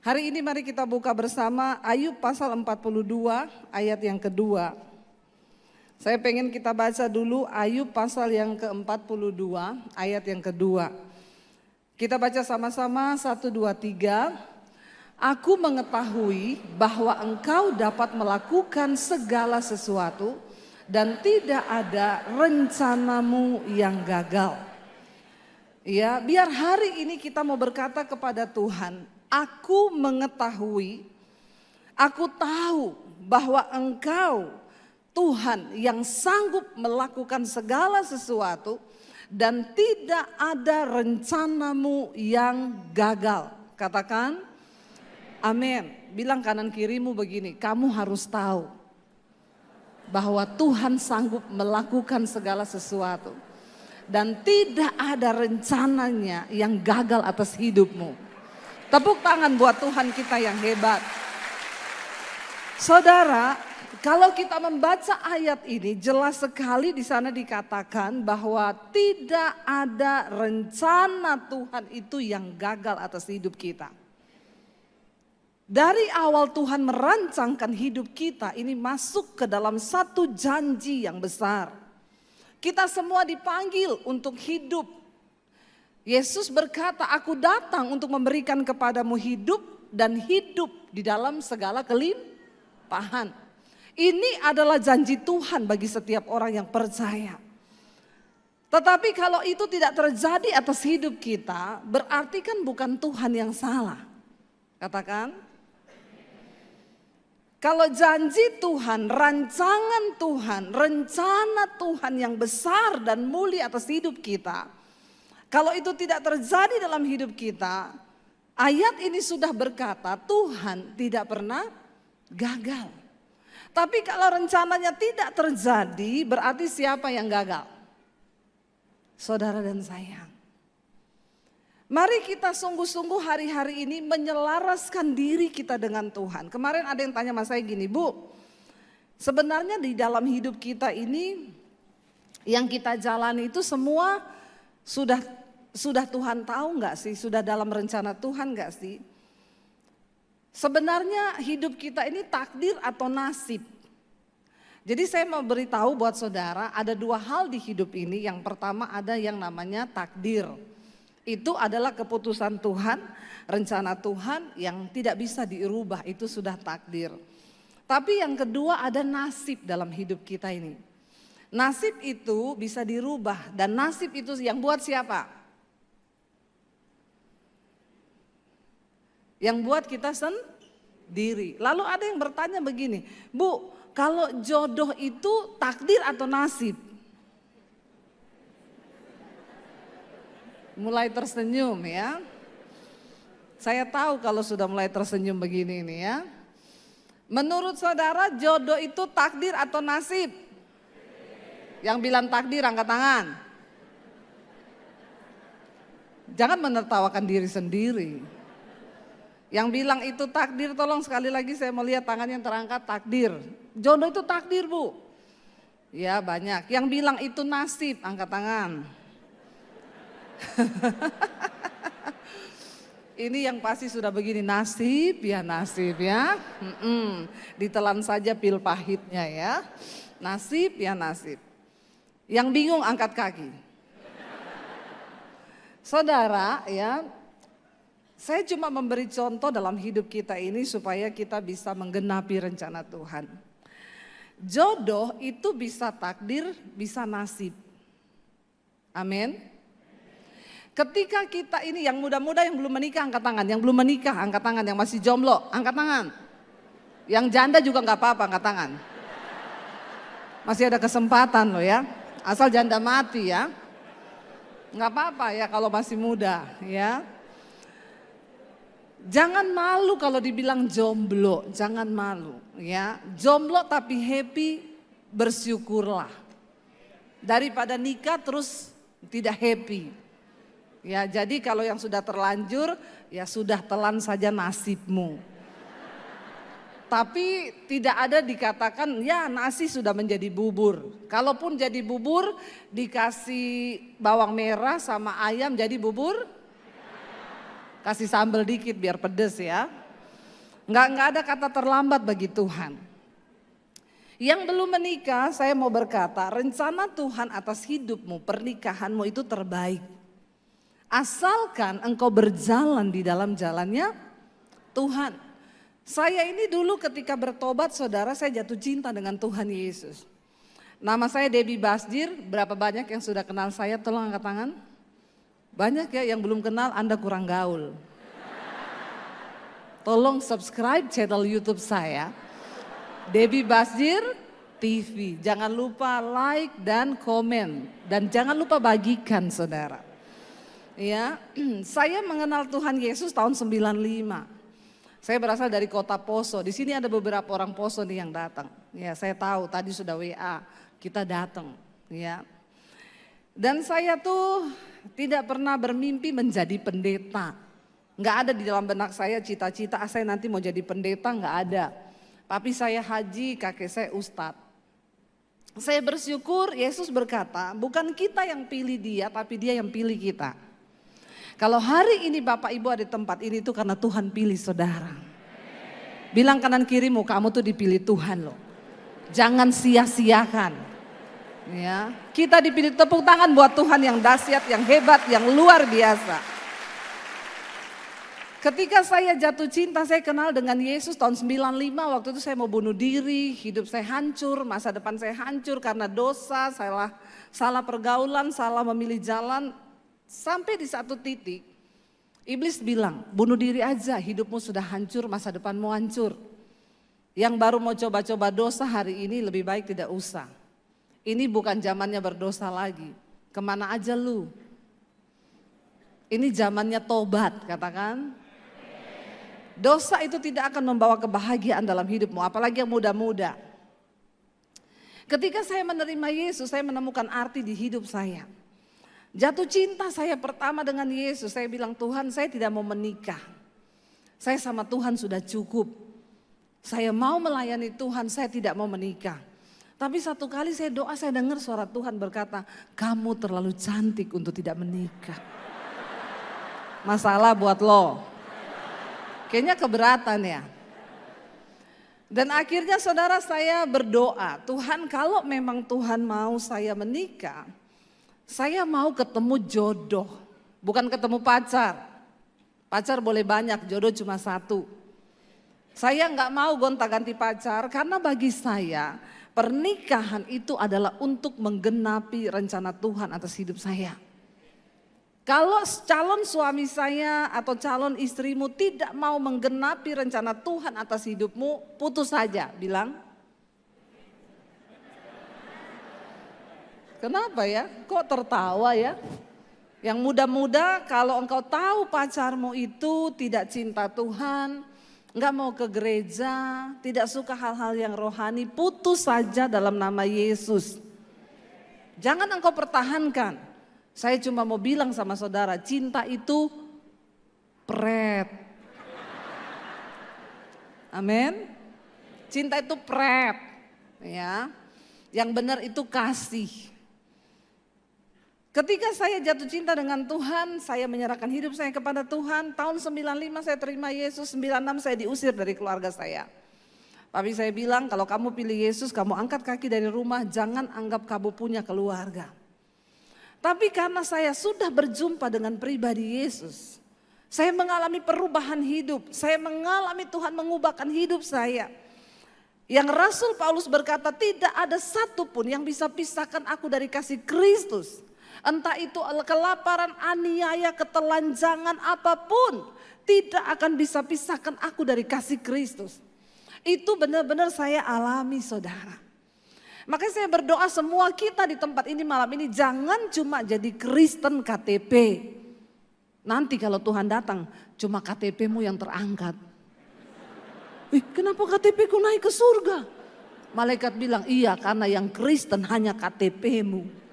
Hari ini mari kita buka bersama Ayub pasal 42 ayat yang kedua. Saya pengen kita baca dulu Ayub pasal yang ke-42 ayat yang kedua. Kita baca sama-sama 1, 2, 3. Aku mengetahui bahwa engkau dapat melakukan segala sesuatu dan tidak ada rencanamu yang gagal. Ya, biar hari ini kita mau berkata kepada Tuhan, aku mengetahui, aku tahu bahwa engkau Tuhan yang sanggup melakukan segala sesuatu dan tidak ada rencanamu yang gagal. Katakan amin. Bilang kanan kirimu begini, kamu harus tahu bahwa Tuhan sanggup melakukan segala sesuatu dan tidak ada rencananya yang gagal atas hidupmu. Tepuk tangan buat Tuhan kita yang hebat. Saudara, kalau kita membaca ayat ini jelas sekali di sana dikatakan bahwa tidak ada rencana Tuhan itu yang gagal atas hidup kita. Dari awal Tuhan merancangkan hidup kita ini masuk ke dalam satu janji yang besar. Kita semua dipanggil untuk hidup. Yesus berkata, aku datang untuk memberikan kepadamu hidup dan hidup di dalam segala kelimpahan. Ini adalah janji Tuhan bagi setiap orang yang percaya. Tetapi kalau itu tidak terjadi atas hidup kita, berarti kan bukan Tuhan yang salah. Katakan. Kalau janji Tuhan, rancangan Tuhan, rencana Tuhan yang besar dan mulia atas hidup kita, kalau itu tidak terjadi dalam hidup kita, ayat ini sudah berkata Tuhan tidak pernah gagal. Tapi kalau rencananya tidak terjadi, berarti siapa yang gagal? Saudara dan saya. Mari kita sungguh-sungguh hari-hari ini menyelaraskan diri kita dengan Tuhan. Kemarin ada yang tanya sama saya gini, Bu, sebenarnya di dalam hidup kita ini yang kita jalani itu semua sudah Tuhan tahu nggak sih? Sudah dalam rencana Tuhan nggak sih? Sebenarnya hidup kita ini takdir atau nasib. Jadi saya mau beritahu buat saudara ada dua hal di hidup ini. Yang pertama ada yang namanya takdir. Itu adalah keputusan Tuhan, rencana Tuhan yang tidak bisa dirubah, itu sudah takdir. Tapi yang kedua ada nasib dalam hidup kita ini. Nasib itu bisa dirubah dan nasib itu yang buat siapa? Yang buat kita sendiri. Lalu ada yang bertanya begini, Bu, kalau jodoh itu takdir atau nasib? Mulai tersenyum ya. Saya tahu kalau sudah mulai tersenyum begini ini ya. Menurut saudara jodoh itu takdir atau nasib? Yang bilang takdir angkat tangan. Jangan menertawakan diri sendiri. Yang bilang itu takdir, tolong sekali lagi saya melihat tangan yang terangkat, takdir. Jodoh itu takdir, Bu. Ya banyak. Yang bilang itu nasib, angkat tangan. Ini yang pasti sudah begini, nasib ya. Ditelan saja pil pahitnya ya. Nasib ya nasib. Yang bingung angkat kaki. Saudara ya, saya cuma memberi contoh dalam hidup kita ini supaya kita bisa menggenapi rencana Tuhan. Jodoh itu bisa takdir, bisa nasib. Amin. Ketika kita ini yang muda-muda yang belum menikah angkat tangan, yang belum menikah angkat tangan, yang masih jomblo angkat tangan. Yang janda juga nggak apa-apa angkat tangan. Masih ada kesempatan loh ya, asal janda mati ya. Nggak apa-apa ya kalau masih muda ya. Jangan malu kalau dibilang jomblo, jangan malu ya. Jomblo tapi happy, bersyukurlah. Daripada nikah terus tidak happy. Ya, jadi kalau yang sudah terlanjur ya sudah telan saja nasibmu. Tapi tidak ada dikatakan ya nasi sudah menjadi bubur. Kalaupun jadi bubur dikasih bawang merah sama ayam jadi bubur. Kasih sambal dikit biar pedes ya. Nggak ada kata terlambat bagi Tuhan. Yang belum menikah, saya mau berkata, rencana Tuhan atas hidupmu, pernikahanmu itu terbaik. Asalkan engkau berjalan di dalam jalannya Tuhan. Saya ini dulu ketika bertobat saudara, saya jatuh cinta dengan Tuhan Yesus. Nama saya Debbie Basdir, berapa banyak yang sudah kenal saya? Tolong angkat tangan. Banyak ya, yang belum kenal Anda kurang gaul. Tolong subscribe channel YouTube saya, Debbie Basdir TV. Jangan lupa like dan komen. Dan jangan lupa bagikan saudara. Ya, saya mengenal Tuhan Yesus tahun 95. Saya berasal dari kota Poso. Di sini ada beberapa orang Poso nih yang datang. Ya, saya tahu tadi sudah WA, kita datang. Ya. Dan saya tuh tidak pernah bermimpi menjadi pendeta. Nggak ada di dalam benak saya cita-cita saya nanti mau jadi pendeta, nggak ada. Papi saya haji, kakek saya ustadz. Saya bersyukur Yesus berkata, bukan kita yang pilih dia, tapi dia yang pilih kita. Kalau hari ini Bapak Ibu ada di tempat ini itu karena Tuhan pilih saudara. Bilang kanan kirimu, kamu tuh dipilih Tuhan loh. Jangan sia-siakan. Ya, kita dipilih, tepuk tangan buat Tuhan yang dahsyat, yang hebat, yang luar biasa. Ketika saya jatuh cinta, saya kenal dengan Yesus tahun 95, waktu itu saya mau bunuh diri, hidup saya hancur, masa depan saya hancur karena dosa, salah pergaulan, salah memilih jalan. Sampai di satu titik, iblis bilang, bunuh diri aja, hidupmu sudah hancur, masa depanmu hancur. Yang baru mau coba-coba dosa hari ini lebih baik tidak usah. Ini bukan zamannya berdosa lagi, kemana aja lu. Ini zamannya tobat, katakan. Dosa itu tidak akan membawa kebahagiaan dalam hidupmu, apalagi yang muda-muda. Ketika saya menerima Yesus, saya menemukan arti di hidup saya. Jatuh cinta saya pertama dengan Yesus, saya bilang Tuhan saya tidak mau menikah. Saya sama Tuhan sudah cukup. Saya mau melayani Tuhan, saya tidak mau menikah. Tapi satu kali saya doa, saya dengar suara Tuhan berkata, kamu terlalu cantik untuk tidak menikah. Masalah buat lo. Kayaknya keberatan ya. Dan akhirnya saudara saya berdoa, Tuhan kalau memang Tuhan mau saya menikah, saya mau ketemu jodoh, bukan ketemu pacar. Pacar boleh banyak, jodoh cuma satu. Saya nggak mau gonta-ganti pacar karena bagi saya pernikahan itu adalah untuk menggenapi rencana Tuhan atas hidup saya. Kalau calon suami saya atau calon istrimu tidak mau menggenapi rencana Tuhan atas hidupmu, putus saja, bilang. Kenapa ya? Kok tertawa ya? Yang muda-muda kalau engkau tahu pacarmu itu tidak cinta Tuhan, enggak mau ke gereja, tidak suka hal-hal yang rohani, putus saja dalam nama Yesus. Jangan engkau pertahankan. Saya cuma mau bilang sama saudara, cinta itu pret. Amin. Cinta itu pret, ya. Yang benar itu kasih. Ketika saya jatuh cinta dengan Tuhan, saya menyerahkan hidup saya kepada Tuhan. Tahun 95 saya terima Yesus, 96 saya diusir dari keluarga saya. Tapi saya bilang kalau kamu pilih Yesus, kamu angkat kaki dari rumah, jangan anggap kamu punya keluarga. Tapi karena saya sudah berjumpa dengan pribadi Yesus, saya mengalami perubahan hidup, saya mengalami Tuhan mengubahkan hidup saya. Yang Rasul Paulus berkata tidak ada satupun yang bisa pisahkan aku dari kasih Kristus. Entah itu kelaparan, aniaya, ketelanjangan apapun tidak akan bisa pisahkan aku dari kasih Kristus. Itu benar-benar saya alami saudara. Makanya saya berdoa semua kita di tempat ini malam ini jangan cuma jadi Kristen KTP. Nanti kalau Tuhan datang cuma KTP-mu yang terangkat. Kenapa KTP-ku naik ke surga? Malaikat bilang iya karena yang Kristen hanya KTP-mu.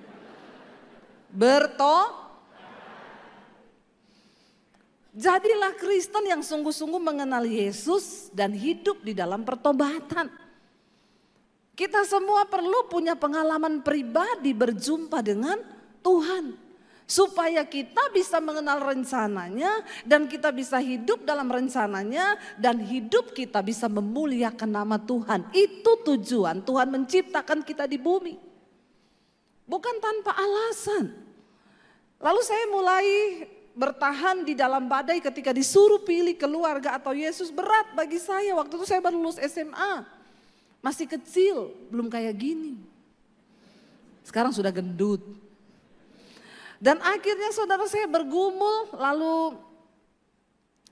Jadilah Kristen yang sungguh-sungguh mengenal Yesus dan hidup di dalam pertobatan. Kita semua perlu punya pengalaman pribadi berjumpa dengan Tuhan. Supaya kita bisa mengenal rencananya dan kita bisa hidup dalam rencananya dan hidup kita bisa memuliakan nama Tuhan. Itu tujuan Tuhan menciptakan kita di bumi. Bukan tanpa alasan. Lalu saya mulai bertahan di dalam badai ketika disuruh pilih keluarga atau Yesus. Berat bagi saya, waktu itu saya baru lulus SMA. Masih kecil, belum kayak gini. Sekarang sudah gendut. Dan akhirnya saudara saya bergumul, lalu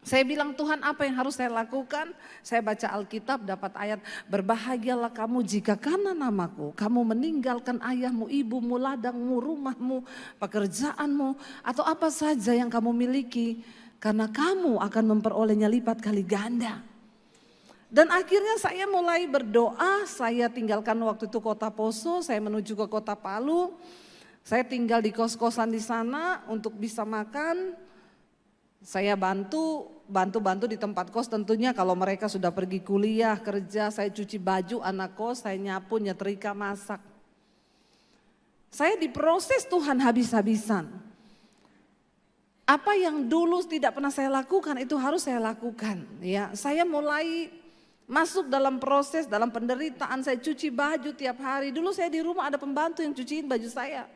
saya bilang, Tuhan apa yang harus saya lakukan? Saya baca Alkitab, dapat ayat, berbahagialah kamu jika karena namaku kamu meninggalkan ayahmu, ibumu, ladangmu, rumahmu, pekerjaanmu, atau apa saja yang kamu miliki, karena kamu akan memperolehnya lipat kali ganda. Dan akhirnya saya mulai berdoa, saya tinggalkan waktu itu kota Poso, saya menuju ke kota Palu. Saya tinggal di kos-kosan di sana untuk bisa makan. Saya bantu di tempat kos, tentunya kalau mereka sudah pergi kuliah, kerja, saya cuci baju anak kos, saya nyapu, nyetrika, masak. Saya diproses Tuhan habis-habisan. Apa yang dulu tidak pernah saya lakukan itu harus saya lakukan. Ya, saya mulai masuk dalam proses, dalam penderitaan. Saya cuci baju tiap hari. Dulu saya di rumah ada pembantu yang cuciin baju saya.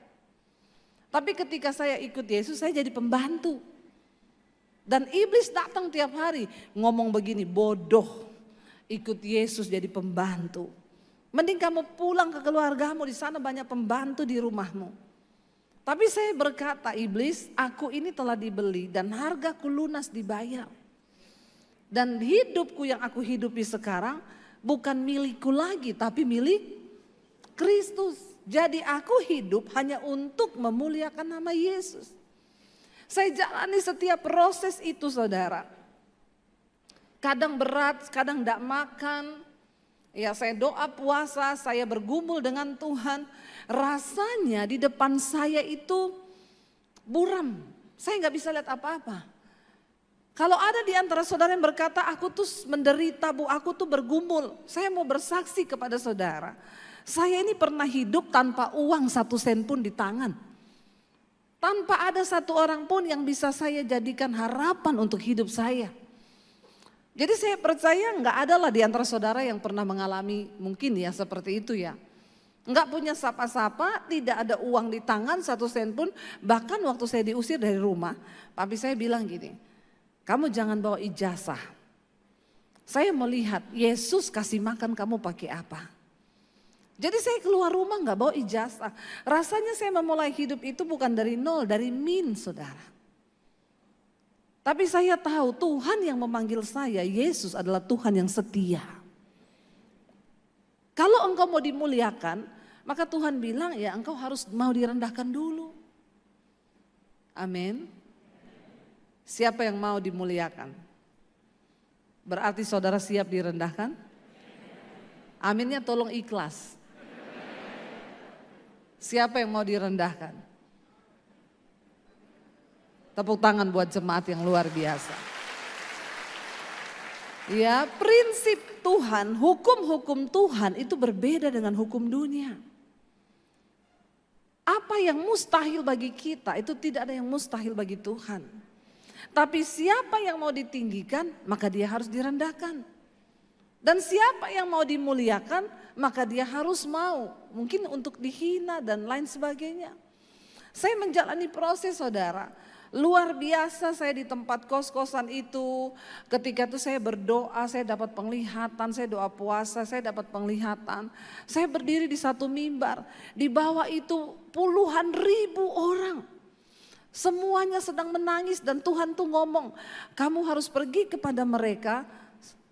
Tapi ketika saya ikut Yesus, saya jadi pembantu. Dan iblis datang tiap hari ngomong begini, bodoh, ikut Yesus jadi pembantu. Mending kamu pulang ke keluargamu, di sana banyak pembantu di rumahmu. Tapi saya berkata, iblis, aku ini telah dibeli dan hargaku lunas dibayar. Dan hidupku yang aku hidupi sekarang bukan milikku lagi, tapi milik Kristus. Jadi aku hidup hanya untuk memuliakan nama Yesus. Saya jalani setiap proses itu saudara. Kadang berat, kadang tidak makan. Ya, saya doa puasa, saya bergumul dengan Tuhan. Rasanya di depan saya itu buram. Saya nggak bisa lihat apa-apa. Kalau ada di antara saudara yang berkata, aku tuh menderita Bu, aku tuh bergumul. Saya mau bersaksi kepada saudara. Saya ini pernah hidup tanpa uang 1 sen pun di tangan. Tanpa ada satu orang pun yang bisa saya jadikan harapan untuk hidup saya. Jadi saya percaya nggak ada lah di antara saudara yang pernah mengalami mungkin ya seperti itu ya. Nggak punya sapa-sapa, tidak ada uang di tangan 1 sen pun. Bahkan waktu saya diusir dari rumah, papi saya bilang gini, kamu jangan bawa ijazah. Saya melihat Yesus kasih makan kamu pakai apa. Jadi saya keluar rumah nggak bawa ijazah. Rasanya saya memulai hidup itu bukan dari nol, dari min saudara. Tapi saya tahu Tuhan yang memanggil saya, Yesus adalah Tuhan yang setia. Kalau engkau mau dimuliakan, maka Tuhan bilang ya engkau harus mau direndahkan dulu. Amin. Siapa yang mau dimuliakan? Berarti saudara siap direndahkan? Aminnya tolong ikhlas. Siapa yang mau direndahkan? Tepuk tangan buat jemaat yang luar biasa. Ya, prinsip Tuhan, hukum-hukum Tuhan itu berbeda dengan hukum dunia. Apa yang mustahil bagi kita itu tidak ada yang mustahil bagi Tuhan. Tapi siapa yang mau ditinggikan maka dia harus direndahkan. Dan siapa yang mau dimuliakan maka dia harus mau mungkin untuk dihina dan lain sebagainya. Saya menjalani proses saudara. Luar biasa saya di tempat kos-kosan itu. Ketika itu saya berdoa, saya dapat penglihatan, saya doa puasa, saya dapat penglihatan. Saya berdiri di satu mimbar, di bawah itu puluhan ribu orang. Semuanya sedang menangis dan Tuhan tuh ngomong, kamu harus pergi kepada mereka,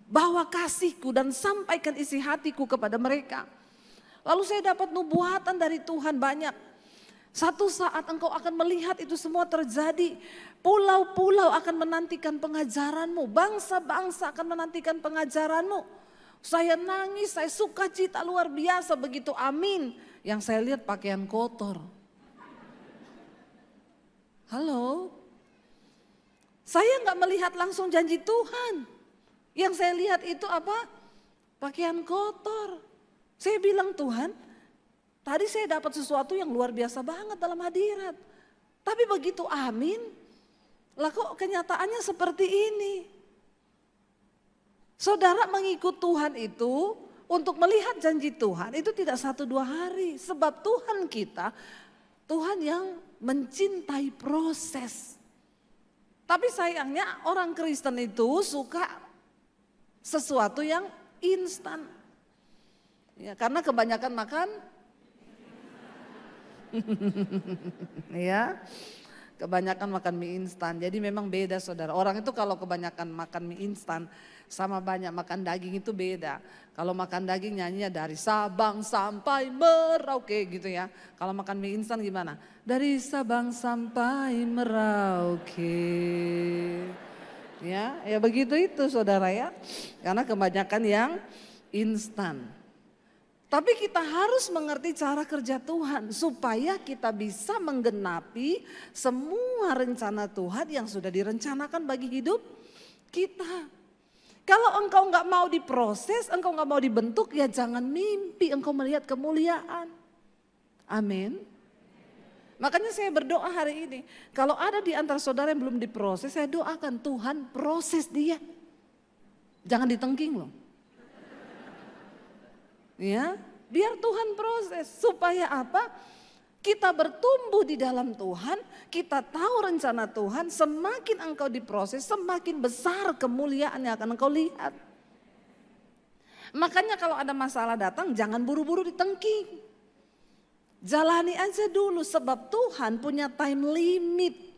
bawa kasihku dan sampaikan isi hatiku kepada mereka. Lalu saya dapat nubuatan dari Tuhan banyak. Satu saat engkau akan melihat itu semua terjadi. Pulau-pulau akan menantikan pengajaranmu. Bangsa-bangsa akan menantikan pengajaranmu. Saya nangis, saya sukacita luar biasa begitu amin. Yang saya lihat pakaian kotor. Halo? Saya nggak melihat langsung janji Tuhan. Yang saya lihat itu apa? Pakaian kotor. Saya bilang Tuhan, tadi saya dapat sesuatu yang luar biasa banget dalam hadirat. Tapi begitu amin, lah kok kenyataannya seperti ini. Saudara mengikut Tuhan itu untuk melihat janji Tuhan itu tidak 1-2 hari. Sebab Tuhan kita, Tuhan yang mencintai proses. Tapi sayangnya orang Kristen itu suka sesuatu yang instan. Ya, karena kebanyakan makan ya, kebanyakan makan mie instan. Jadi memang beda saudara. Orang itu kalau kebanyakan makan mie instan sama banyak makan daging itu beda. Kalau makan daging nyanyinya dari Sabang sampai Merauke gitu ya. Kalau makan mie instan gimana? Dari Sabang sampai Merauke. Ya begitu itu saudara ya. Karena kebanyakan yang instan. Tapi kita harus mengerti cara kerja Tuhan supaya kita bisa menggenapi semua rencana Tuhan yang sudah direncanakan bagi hidup kita. Kalau engkau nggak mau diproses, engkau nggak mau dibentuk, ya jangan mimpi engkau melihat kemuliaan. Amin. Makanya saya berdoa hari ini, kalau ada di antara saudara yang belum diproses, saya doakan Tuhan proses dia. Jangan ditengking loh. Ya, biar Tuhan proses supaya apa? Kita bertumbuh di dalam Tuhan, kita tahu rencana Tuhan, semakin engkau diproses, semakin besar kemuliaan yang akan engkau lihat. Makanya kalau ada masalah datang, jangan buru-buru ditengking. Jalani aja dulu sebab Tuhan punya time limit.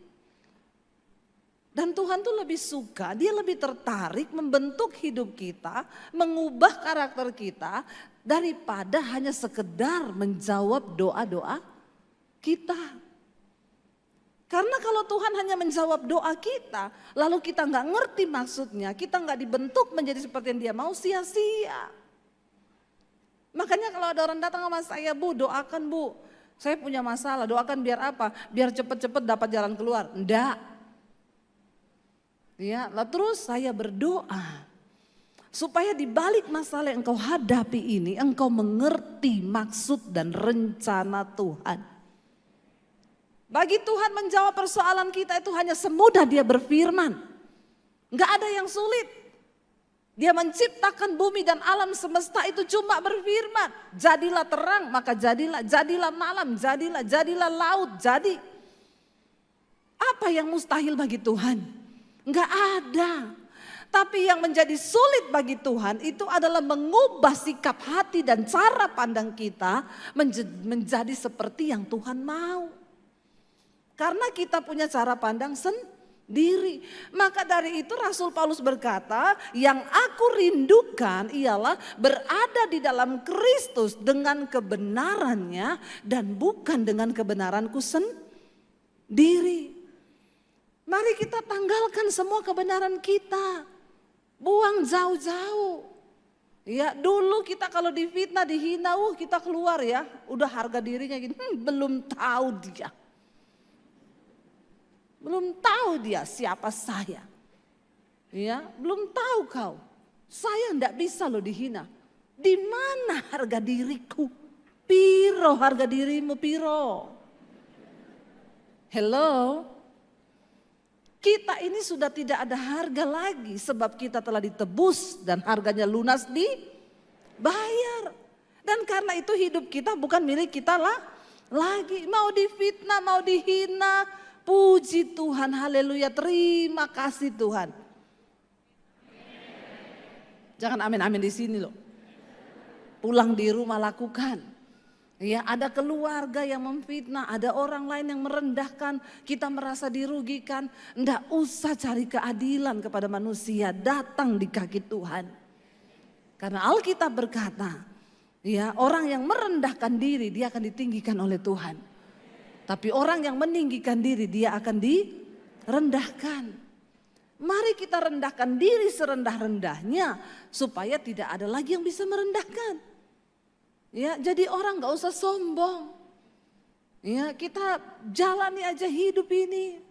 Dan Tuhan tuh lebih suka, dia lebih tertarik membentuk hidup kita, mengubah karakter kita daripada hanya sekedar menjawab doa-doa kita. Karena kalau Tuhan hanya menjawab doa kita, lalu kita nggak ngerti maksudnya, kita nggak dibentuk menjadi seperti yang dia mau, sia-sia. Makanya kalau ada orang datang sama saya, Bu doakan Bu, saya punya masalah, doakan biar apa? Biar cepet-cepet dapat jalan keluar. Enggak. Ya, lah terus saya berdoa supaya di balik masalah yang engkau hadapi ini engkau mengerti maksud dan rencana Tuhan. Bagi Tuhan menjawab persoalan kita itu hanya semudah dia berfirman. Enggak ada yang sulit. Dia menciptakan bumi dan alam semesta itu cuma berfirman. Jadilah terang, maka jadilah, jadilah malam, jadilah laut, jadi. Apa yang mustahil bagi Tuhan? Enggak ada. Tapi yang menjadi sulit bagi Tuhan itu adalah mengubah sikap hati dan cara pandang kita menjadi seperti yang Tuhan mau. Karena kita punya cara pandang sendiri. Maka dari itu Rasul Paulus berkata, yang aku rindukan ialah berada di dalam Kristus dengan kebenarannya dan bukan dengan kebenaranku sendiri. Mari kita tanggalkan semua kebenaran kita. Buang jauh-jauh. Ya, dulu kita kalau difitnah, dihina, kita keluar ya. Udah harga dirinya gitu, belum tahu dia. Belum tahu dia siapa saya. Ya, belum tahu kau. Saya enggak bisa loh dihina. Di mana harga diriku? Piro harga dirimu, piro? Hello? Kita ini sudah tidak ada harga lagi sebab kita telah ditebus dan harganya lunas dibayar. Dan karena itu hidup kita bukan milik kita lah lagi. Mau difitnah, mau dihina, puji Tuhan, haleluya, terima kasih Tuhan. Jangan amin-amin di sini loh. Pulang di rumah lakukan. Ya, ada keluarga yang memfitnah, ada orang lain yang merendahkan, kita merasa dirugikan. Enggak usah cari keadilan kepada manusia, datang di kaki Tuhan. Karena Alkitab berkata, ya, orang yang merendahkan diri dia akan ditinggikan oleh Tuhan. Tapi orang yang meninggikan diri dia akan direndahkan. Mari kita rendahkan diri serendah-rendahnya supaya tidak ada lagi yang bisa merendahkan. Ya, jadi orang gak usah sombong. Ya, kita jalani aja hidup ini.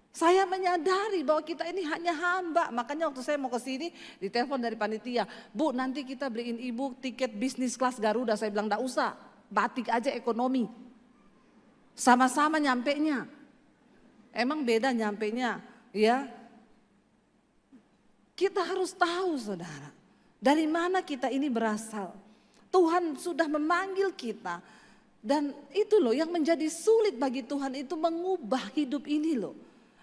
Saya menyadari bahwa kita ini hanya hamba. Makanya waktu saya mau ke sini ditelepon dari panitia, Bu nanti kita beliin ibu tiket bisnis kelas Garuda. Saya bilang gak usah, batik aja ekonomi. Sama-sama nyampenya. Emang beda nyampenya ya. Kita harus tahu saudara, dari mana kita ini berasal. Tuhan sudah memanggil kita. Dan itu loh yang menjadi sulit bagi Tuhan itu mengubah hidup ini loh.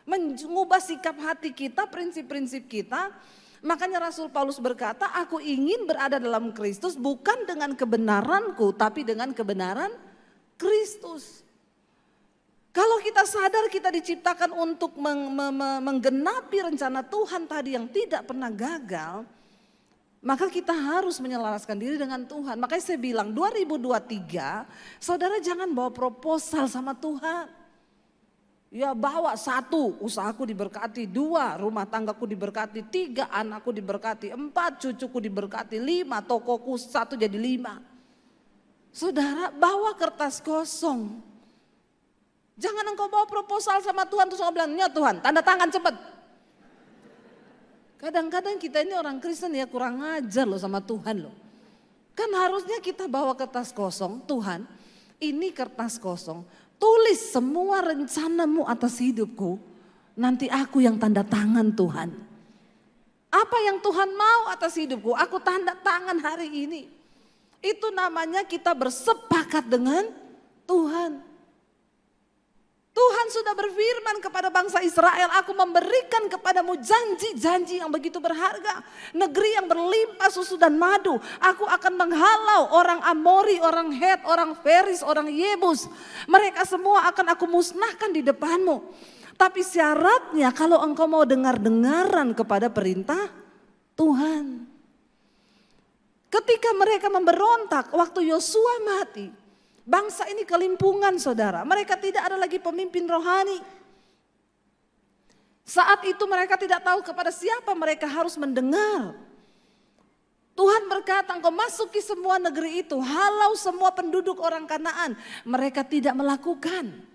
Mengubah sikap hati kita, prinsip-prinsip kita. Makanya Rasul Paulus berkata, aku ingin berada dalam Kristus bukan dengan kebenaranku, tapi dengan kebenaran Kristus. Kalau kita sadar kita diciptakan untuk menggenapi rencana Tuhan tadi yang tidak pernah gagal, maka kita harus menyelaraskan diri dengan Tuhan. Makanya saya bilang 2023, saudara jangan bawa proposal sama Tuhan. Ya bawa 1, usahaku diberkati, 2, rumah tanggaku diberkati, 3, anakku diberkati, 4, cucuku diberkati, 5, tokoku 1 jadi 5. Saudara bawa kertas kosong. Jangan engkau bawa proposal sama Tuhan terus engkau bilang, ya Tuhan tanda tangan cepet. Kadang-kadang kita ini orang Kristen ya kurang ajar loh sama Tuhan loh. Kan harusnya kita bawa kertas kosong, Tuhan ini kertas kosong. Tulis semua rencanamu atas hidupku, nanti aku yang tanda tangan Tuhan. Apa yang Tuhan mau atas hidupku, aku tanda tangan hari ini. Itu namanya kita bersepakat dengan Tuhan. Tuhan sudah berfirman kepada bangsa Israel, aku memberikan kepadamu janji-janji yang begitu berharga. Negeri yang berlimpah susu dan madu. Aku akan menghalau orang Amori, orang Het, orang Feris, orang Yebus. Mereka semua akan aku musnahkan di depanmu. Tapi syaratnya kalau engkau mau dengar-dengaran kepada perintah Tuhan. Ketika mereka memberontak waktu Yosua mati, bangsa ini kelimpungan saudara, mereka tidak ada lagi pemimpin rohani. Saat itu mereka tidak tahu kepada siapa mereka harus mendengar. Tuhan berkata, engkau masuki semua negeri itu, halau semua penduduk orang Kanaan. Mereka tidak melakukan.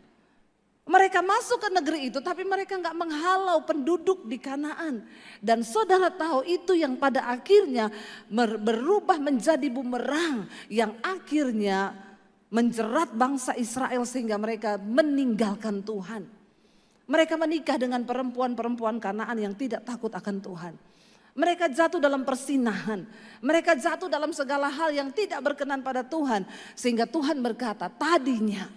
Mereka masuk ke negeri itu tapi mereka enggak menghalau penduduk di Kanaan. Dan saudara tahu itu yang pada akhirnya berubah menjadi bumerang yang akhirnya menjerat bangsa Israel sehingga mereka meninggalkan Tuhan. Mereka menikah dengan perempuan-perempuan Kanaan yang tidak takut akan Tuhan. Mereka jatuh dalam persinahan. Mereka jatuh dalam segala hal yang tidak berkenan pada Tuhan. Sehingga Tuhan berkata, tadinya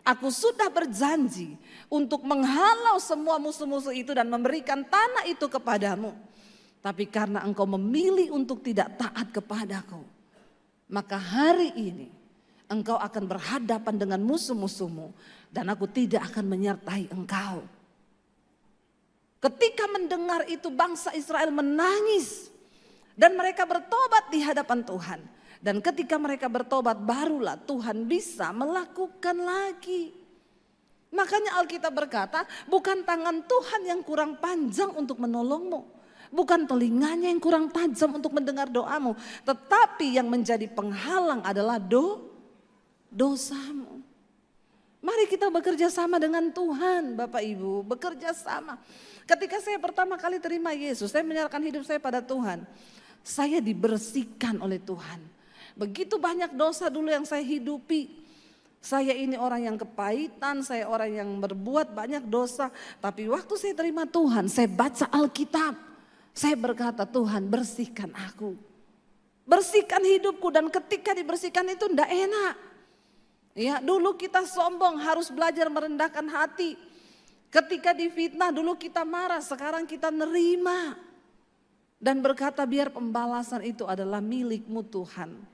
aku sudah berjanji untuk menghalau semua musuh-musuh itu dan memberikan tanah itu kepadamu. Tapi karena engkau memilih untuk tidak taat kepadaku, maka hari ini engkau akan berhadapan dengan musuh-musuhmu dan aku tidak akan menyertai engkau. Ketika mendengar itu bangsa Israel menangis dan mereka bertobat di hadapan Tuhan. Dan ketika mereka bertobat barulah Tuhan bisa melakukan lagi. Makanya Alkitab berkata bukan tangan Tuhan yang kurang panjang untuk menolongmu. Bukan telinganya yang kurang tajam untuk mendengar doamu. Tetapi yang menjadi penghalang adalah dosamu. Mari kita bekerja sama dengan Tuhan Bapak Ibu, bekerja sama. Ketika saya pertama kali terima Yesus, saya menyerahkan hidup saya pada Tuhan. Saya dibersihkan oleh Tuhan. Begitu banyak dosa dulu yang saya hidupi. Saya ini orang yang kepahitan, saya orang yang berbuat banyak dosa. Tapi waktu saya terima Tuhan, saya baca Alkitab. Saya berkata, Tuhan bersihkan aku. Bersihkan hidupku dan ketika dibersihkan itu tidak enak. Ya, dulu kita sombong, harus belajar merendahkan hati. Ketika difitnah dulu kita marah, sekarang kita nerima. Dan berkata biar pembalasan itu adalah milikmu Tuhan.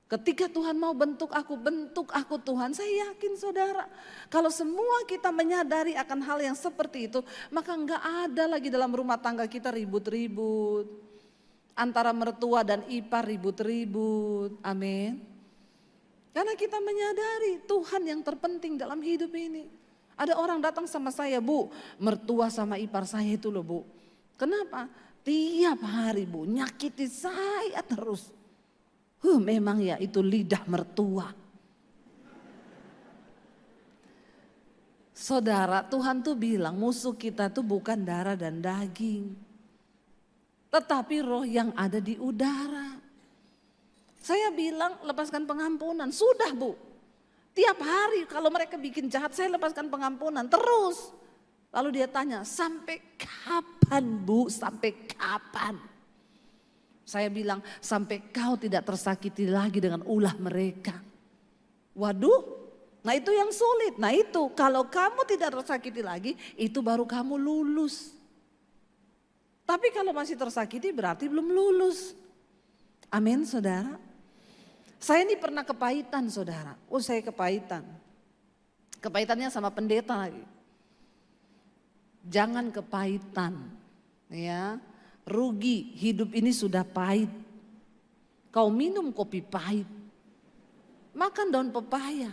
Ketika Tuhan mau bentuk aku Tuhan. Saya yakin saudara, kalau semua kita menyadari akan hal yang seperti itu, maka enggak ada lagi dalam rumah tangga kita ribut-ribut. Antara mertua dan ipar ribut-ribut, amin. Karena kita menyadari Tuhan yang terpenting dalam hidup ini. Ada orang datang sama saya, Bu, mertua sama ipar saya itu loh Bu. Kenapa? Tiap hari Bu, nyakiti saya terus. Memang ya itu lidah mertua. Saudara, Tuhan tuh bilang musuh kita tuh bukan darah dan daging. Tetapi roh yang ada di udara. Saya bilang lepaskan pengampunan, sudah Bu. Tiap hari kalau mereka bikin jahat saya lepaskan pengampunan terus. Lalu dia tanya, sampai kapan Bu, sampai kapan? Saya bilang, sampai kau tidak tersakiti lagi dengan ulah mereka. Waduh, nah itu yang sulit. Nah itu, kalau kamu tidak tersakiti lagi, itu baru kamu lulus. Tapi kalau masih tersakiti berarti belum lulus. Amin saudara. Saya ini pernah kepahitan saudara. Oh saya kepahitan. Kepahitannya sama pendeta lagi. Jangan kepahitan, ya. Rugi, hidup ini sudah pahit. Kau minum kopi pahit, makan daun pepaya,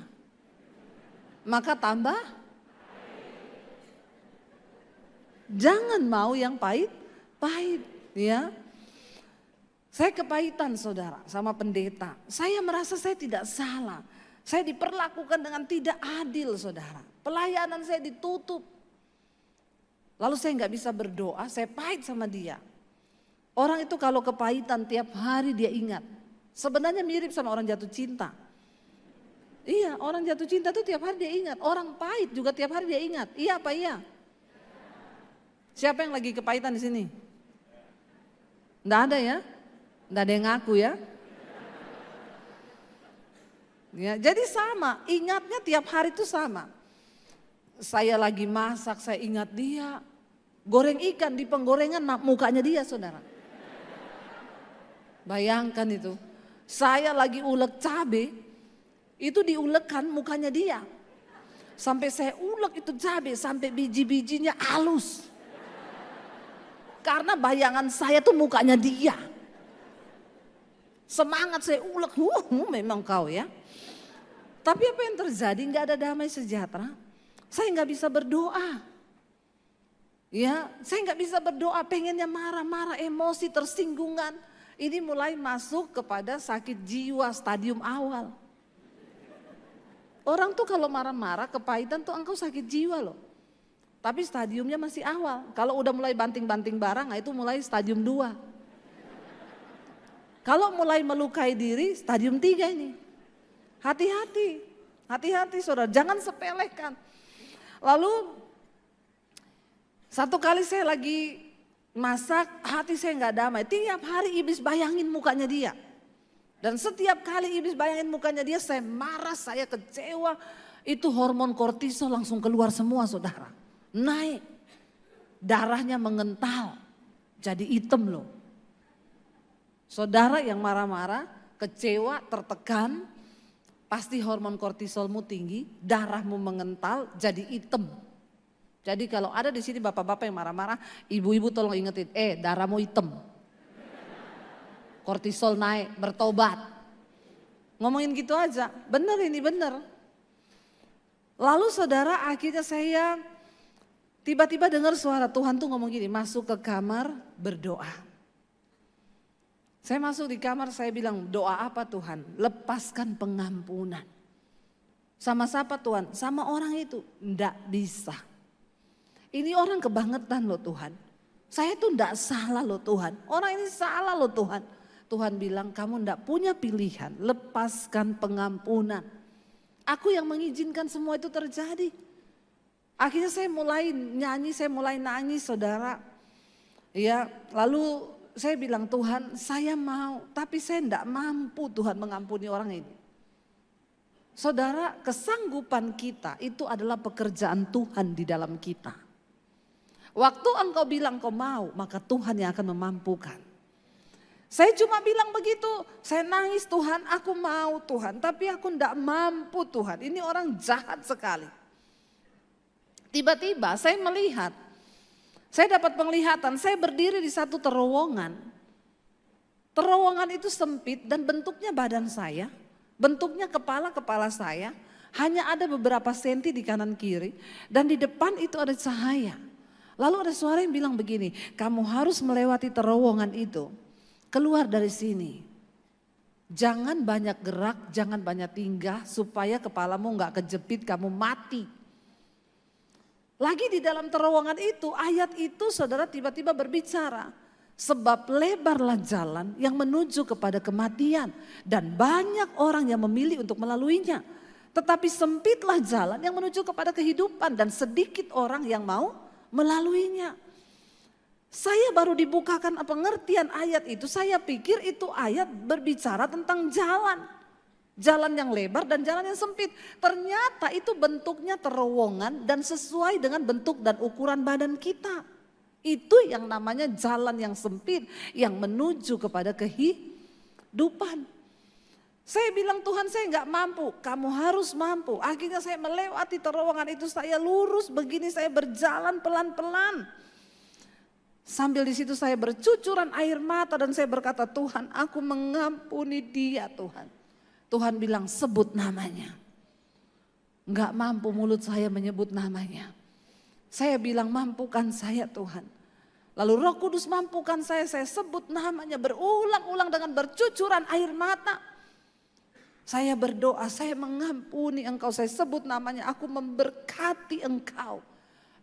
maka tambah. Jangan mau yang pahit, ya. Saya kepahitan saudara sama pendeta. Saya merasa saya tidak salah. Saya diperlakukan dengan tidak adil saudara. Pelayanan saya ditutup. Lalu saya nggak bisa berdoa, saya pahit sama dia. Orang itu kalau kepahitan tiap hari dia ingat. Sebenarnya mirip sama orang jatuh cinta. Iya, orang jatuh cinta tuh tiap hari dia ingat. Orang pahit juga tiap hari dia ingat. Iya apa iya? Siapa yang lagi kepahitan di sini? Nggak ada ya? Nggak ada yang ngaku ya? Ya, jadi sama, ingatnya tiap hari itu sama. Saya lagi masak, saya ingat dia. Goreng ikan di penggorengan mukanya dia saudara. Bayangkan itu. Saya lagi ulek cabai, itu diulekan mukanya dia. Sampai saya ulek itu cabai, sampai biji-bijinya halus. Karena bayangan saya tuh mukanya dia. Semangat saya ulek, memang kau ya. Tapi apa yang terjadi? Nggak ada damai sejahtera. Saya nggak bisa berdoa. Ya, saya nggak bisa berdoa, pengennya marah-marah, emosi, tersinggungan. Ini mulai masuk kepada sakit jiwa stadium awal. Orang tuh kalau marah-marah, kepahitan tuh engkau sakit jiwa loh. Tapi stadiumnya masih awal. Kalau udah mulai banting-banting barang, nah itu mulai stadium 2. Kalau mulai melukai diri, stadium 3 ini. Hati-hati, hati-hati saudara, jangan sepelekan. Lalu satu kali saya lagi masak, hati saya nggak damai. Tiap hari iblis bayangin mukanya dia. Dan setiap kali iblis bayangin mukanya dia, saya marah, saya kecewa. Itu hormon kortisol langsung keluar semua saudara. Naik, darahnya mengental, jadi hitam loh. Saudara yang marah-marah, kecewa, tertekan, pasti hormon kortisolmu tinggi, darahmu mengental, jadi hitam. Jadi kalau ada di sini bapak-bapak yang marah-marah, ibu-ibu tolong ingetin, darahmu hitam. Kortisol naik, bertobat. Ngomongin gitu aja, bener ini bener. Lalu saudara akhirnya saya tiba-tiba dengar suara Tuhan tuh ngomong gini, masuk ke kamar berdoa. Saya masuk di kamar, saya bilang, doa apa Tuhan? Lepaskan pengampunan. Sama siapa Tuhan? Sama orang itu. Nggak bisa. Ini orang kebangetan loh Tuhan. Saya tuh nggak salah loh Tuhan. Orang ini salah loh Tuhan. Tuhan bilang, kamu nggak punya pilihan. Lepaskan pengampunan. Aku yang mengizinkan semua itu terjadi. Akhirnya saya mulai nyanyi, saya mulai nangis saudara. Ya, lalu saya bilang, Tuhan saya mau, tapi saya tidak mampu Tuhan mengampuni orang ini. Saudara, kesanggupan kita itu adalah pekerjaan Tuhan di dalam kita. Waktu engkau bilang kau mau, maka Tuhan yang akan memampukan. Saya cuma bilang begitu, saya nangis Tuhan, aku mau Tuhan, tapi aku tidak mampu Tuhan. Ini orang jahat sekali. Tiba-tiba saya melihat, saya dapat penglihatan, saya berdiri di satu terowongan. Terowongan itu sempit dan bentuknya badan saya, bentuknya kepala saya, hanya ada beberapa senti di kanan kiri dan di depan itu ada cahaya. Lalu ada suara yang bilang begini, kamu harus melewati terowongan itu, keluar dari sini. Jangan banyak gerak, jangan banyak tingkah supaya kepalamu nggak kejepit, kamu mati. Lagi di dalam terowongan itu, ayat itu saudara tiba-tiba berbicara. Sebab lebarlah jalan yang menuju kepada kematian dan banyak orang yang memilih untuk melaluinya. Tetapi sempitlah jalan yang menuju kepada kehidupan dan sedikit orang yang mau melaluinya. Saya baru dibukakan pengertian ayat itu, saya pikir itu ayat berbicara tentang jalan. Jalan yang lebar dan jalan yang sempit. Ternyata itu bentuknya terowongan dan sesuai dengan bentuk dan ukuran badan kita. Itu yang namanya jalan yang sempit yang menuju kepada kehidupan. Saya bilang Tuhan saya nggak mampu, kamu harus mampu. Akhirnya saya melewati terowongan itu, saya lurus begini, saya berjalan pelan-pelan. Sambil di situ saya bercucuran air mata dan saya berkata, Tuhan aku mengampuni dia Tuhan. Tuhan bilang sebut namanya. Enggak mampu mulut saya menyebut namanya. Saya bilang mampukan saya Tuhan. Lalu Roh Kudus mampukan saya sebut namanya berulang-ulang dengan bercucuran air mata. Saya berdoa, saya mengampuni engkau, saya sebut namanya, aku memberkati engkau.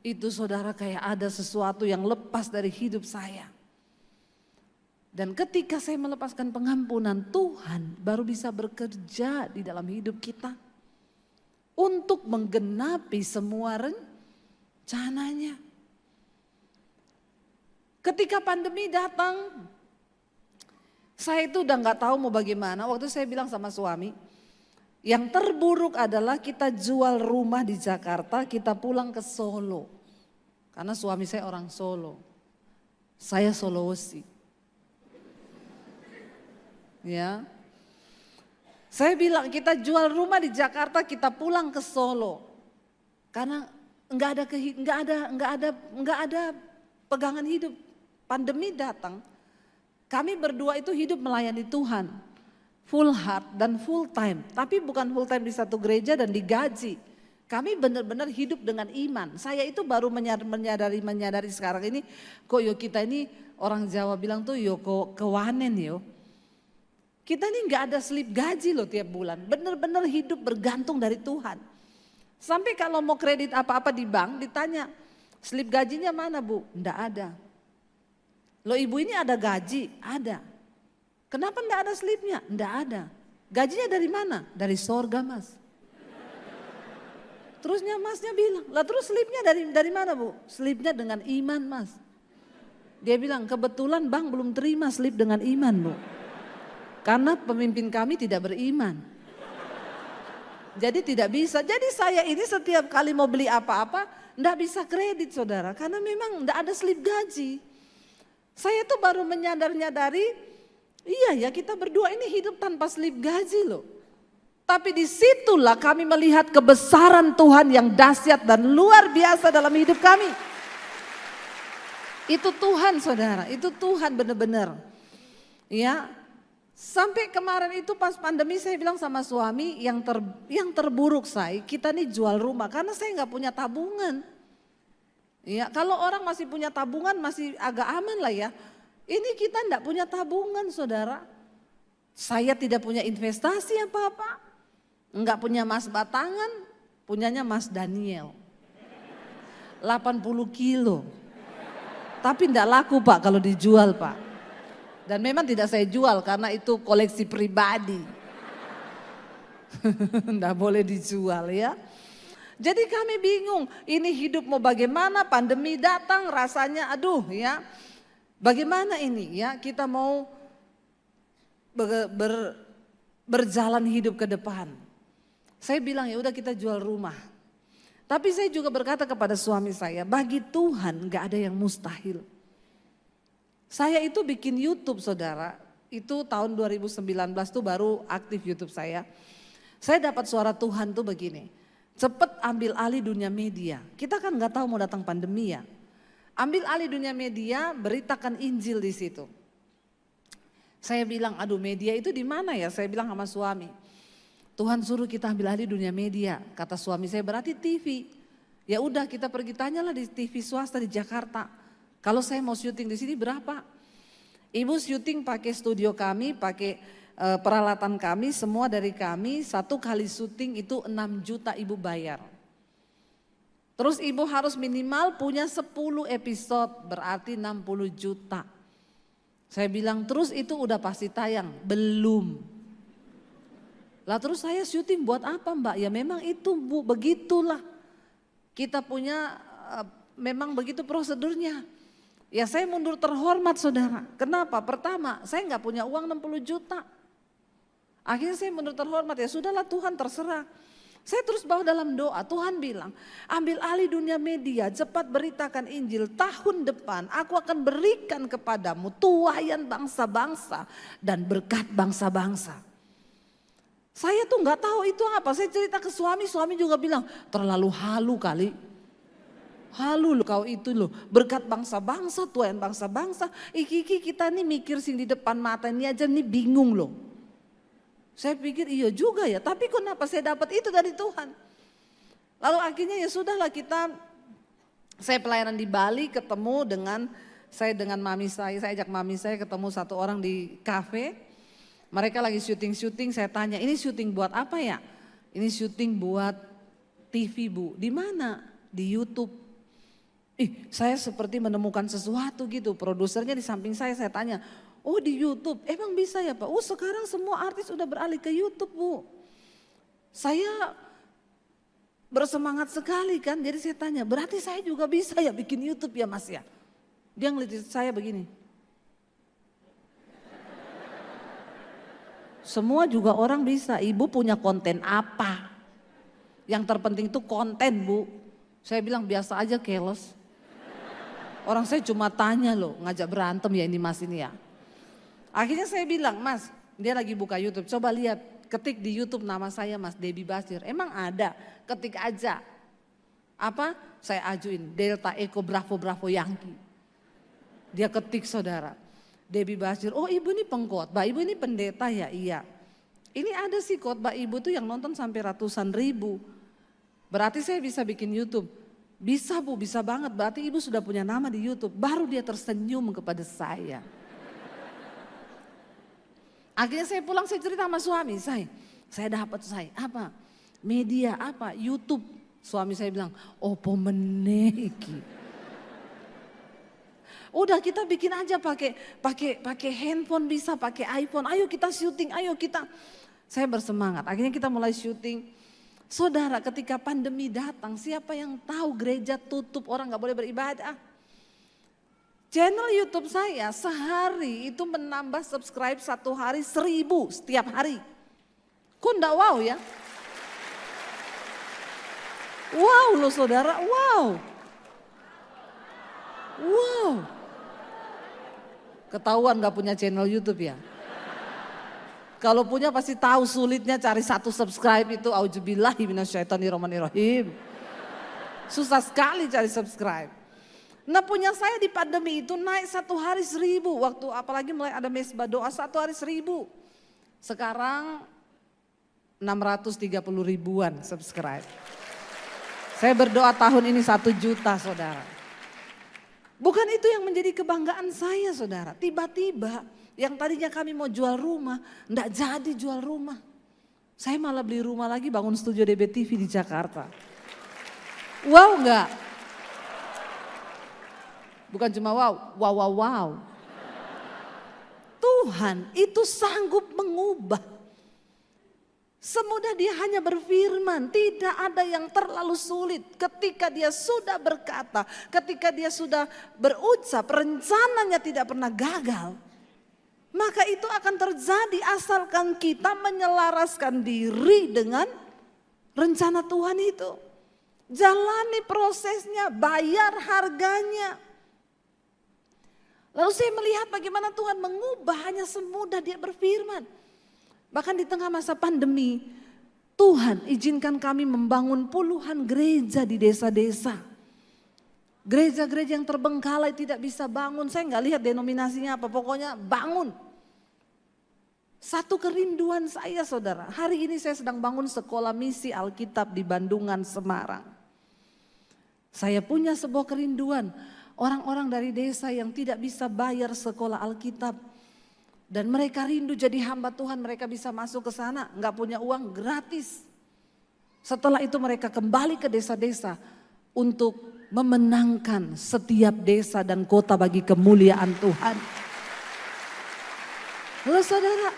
Itu saudara kayak ada sesuatu yang lepas dari hidup saya. Dan ketika saya melepaskan pengampunan, Tuhan baru bisa bekerja di dalam hidup kita. Untuk menggenapi semua rencananya. Ketika pandemi datang, saya itu udah gak tahu mau bagaimana. Waktu saya bilang sama suami, yang terburuk adalah kita jual rumah di Jakarta, kita pulang ke Solo. Karena suami saya orang Solo, saya Sulawesi. Ya, saya bilang kita jual rumah di Jakarta, kita pulang ke Solo. Karena nggak ada pegangan hidup. Pandemi datang, kami berdua itu hidup melayani Tuhan, full heart dan full time. Tapi bukan full time di satu gereja dan digaji. Kami benar-benar hidup dengan iman. Saya itu baru menyadari sekarang ini, kok yo kita ini orang Jawa bilang tuh yo kok kewanen yo. Kita ini nggak ada slip gaji loh tiap bulan. Benar-benar hidup bergantung dari Tuhan. Sampai kalau mau kredit apa-apa di bank ditanya, slip gajinya mana Bu? Nggak ada. Loh ibu ini ada gaji? Ada. Kenapa nggak ada slipnya? Nggak ada. Gajinya dari mana? Dari sorga Mas. Terusnya Masnya bilang, lah terus slipnya dari mana Bu? Slipnya dengan iman Mas. Dia bilang kebetulan bank belum terima slip dengan iman Bu. Karena pemimpin kami tidak beriman. Jadi tidak bisa. Jadi saya ini setiap kali mau beli apa-apa enggak bisa kredit saudara. Karena memang enggak ada slip gaji. Saya tuh baru menyadari, iya ya kita berdua ini hidup tanpa slip gaji loh. Tapi disitulah kami melihat kebesaran Tuhan yang dahsyat dan luar biasa dalam hidup kami. Itu Tuhan saudara, itu Tuhan benar-benar. Ya, sampai kemarin itu pas pandemi saya bilang sama suami yang terburuk kita nih jual rumah karena saya nggak punya tabungan. Ya, kalau orang masih punya tabungan masih agak aman lah ya. Ini kita enggak punya tabungan saudara. Saya tidak punya investasi apa-apa. Enggak punya emas batangan, punyanya Mas Daniel. 80 kilo. Tapi enggak laku Pak kalau dijual Pak. Dan memang tidak saya jual karena itu koleksi pribadi. Enggak boleh dijual ya. Jadi kami bingung, ini hidup mau bagaimana, pandemi datang rasanya aduh ya. Bagaimana ini ya kita mau berjalan hidup ke depan. Saya bilang ya udah kita jual rumah. Tapi saya juga berkata kepada suami saya, bagi Tuhan gak ada yang mustahil. Saya itu bikin YouTube saudara, itu tahun 2019 tuh baru aktif YouTube saya. Saya dapat suara Tuhan tuh begini, cepet ambil alih dunia media. Kita kan gak tahu mau datang pandemi ya. Ambil alih dunia media, beritakan Injil di situ. Saya bilang, aduh media itu di mana ya? Saya bilang sama suami, Tuhan suruh kita ambil alih dunia media. Kata suami saya berarti TV. Ya udah kita pergi tanyalah di TV swasta di Jakarta. Kalau saya mau syuting di sini berapa? Ibu syuting pakai studio kami, pakai peralatan kami, semua dari kami. Satu kali syuting itu 6 juta ibu bayar. Terus ibu harus minimal punya 10 episode, berarti 60 juta. Saya bilang terus itu udah pasti tayang, belum. Lah terus saya syuting buat apa Mbak? Ya memang itu Bu, begitulah. Kita punya memang begitu prosedurnya. Ya saya mundur terhormat saudara. Kenapa? Pertama, saya nggak punya uang 60 juta. Akhirnya saya mundur terhormat, ya sudahlah Tuhan terserah. Saya terus bawa dalam doa, Tuhan bilang, ambil alih dunia media, cepat beritakan Injil. Tahun depan aku akan berikan kepadamu tuaian bangsa-bangsa dan berkat bangsa-bangsa. Saya tuh nggak tahu itu apa, saya cerita ke suami, suami juga bilang, terlalu halu kali. Halu loh kau itu loh, berkat bangsa-bangsa, tuaian bangsa-bangsa. Iki kita nih mikir sing di depan mata ini aja nih bingung loh. Saya pikir iya juga ya, tapi kenapa saya dapat itu dari Tuhan? Lalu akhirnya ya sudahlah saya pelayanan di Bali ketemu dengan mami saya ajak mami saya ketemu satu orang di kafe. Mereka lagi syuting, saya tanya ini syuting buat apa ya? Ini syuting buat TV Bu, di mana? Di YouTube. Saya seperti menemukan sesuatu gitu, produsernya di samping saya tanya, oh di YouTube, emang bisa ya Pak? Oh sekarang semua artis udah beralih ke YouTube Bu. Saya bersemangat sekali kan, jadi saya tanya, berarti saya juga bisa ya bikin YouTube ya Mas ya? Dia ngeliat saya begini. Semua juga orang bisa, Ibu punya konten apa? Yang terpenting itu konten Bu. Saya bilang biasa aja keles. Orang saya cuma tanya loh, ngajak berantem ya ini Mas ini ya. Akhirnya saya bilang, Mas, dia lagi buka YouTube, coba lihat, ketik di YouTube nama saya Mas Debbie Basir. Emang ada, ketik aja. Apa? Saya ajuin, Delta Echo Bravo Bravo Yankee. Dia ketik saudara, Debbie Basir, oh ibu ini pengkhotbah, ibu ini pendeta ya, iya. Ini ada sih khotbah ibu tuh yang nonton sampai ratusan ribu. Berarti saya bisa bikin YouTube. Bisa Bu, bisa banget, berarti ibu sudah punya nama di YouTube. Baru dia tersenyum kepada saya. Akhirnya saya pulang, saya cerita sama suami saya dapat apa? Media apa? YouTube. Suami saya bilang, opo meneh iki. Udah kita bikin aja pakai handphone bisa, pakai iPhone. Ayo kita syuting, ayo kita. Saya bersemangat. Akhirnya kita mulai syuting. Saudara, ketika pandemi datang, siapa yang tahu gereja tutup, orang nggak boleh beribadah. Channel YouTube saya sehari itu menambah subscribe satu hari 1000 setiap hari. Kok enggak wow ya? Wow loh saudara, wow. Wow. Ketahuan gak punya channel YouTube ya? Kalau punya pasti tahu sulitnya cari satu subscribe itu. Auzubillahi minasyaitonirrahmanirrahim. Susah sekali cari subscribe. Nah punya saya di pandemi itu naik satu hari 1000. Waktu apalagi mulai ada mesbah doa satu hari 1000. Sekarang 630 ribuan subscribe. Saya berdoa tahun ini 1 juta saudara. Bukan itu yang menjadi kebanggaan saya saudara. Tiba-tiba yang tadinya kami mau jual rumah, enggak jadi jual rumah. Saya malah beli rumah lagi, bangun studio DBTV di Jakarta. Wow enggak? Bukan cuma wow. Tuhan itu sanggup mengubah. Semudah dia hanya berfirman, tidak ada yang terlalu sulit. Ketika dia sudah berkata, ketika dia sudah berucap, rencananya tidak pernah gagal. Maka itu akan terjadi asalkan kita menyelaraskan diri dengan rencana Tuhan itu. Jalani prosesnya, bayar harganya. Lalu saya melihat bagaimana Tuhan mengubah hanya semudah dia berfirman. Bahkan di tengah masa pandemi, Tuhan izinkan kami membangun puluhan gereja di desa-desa. Gereja-gereja yang terbengkalai tidak bisa bangun, saya nggak lihat denominasinya apa, pokoknya bangun. Satu kerinduan saya saudara, hari ini saya sedang bangun sekolah misi Alkitab di Bandungan, Semarang. Saya punya sebuah kerinduan, orang-orang dari desa yang tidak bisa bayar sekolah Alkitab. Dan mereka rindu jadi hamba Tuhan, mereka bisa masuk ke sana, nggak punya uang, gratis. Setelah itu mereka kembali ke desa-desa untuk memenangkan setiap desa dan kota bagi kemuliaan Tuhan. Loh saudara,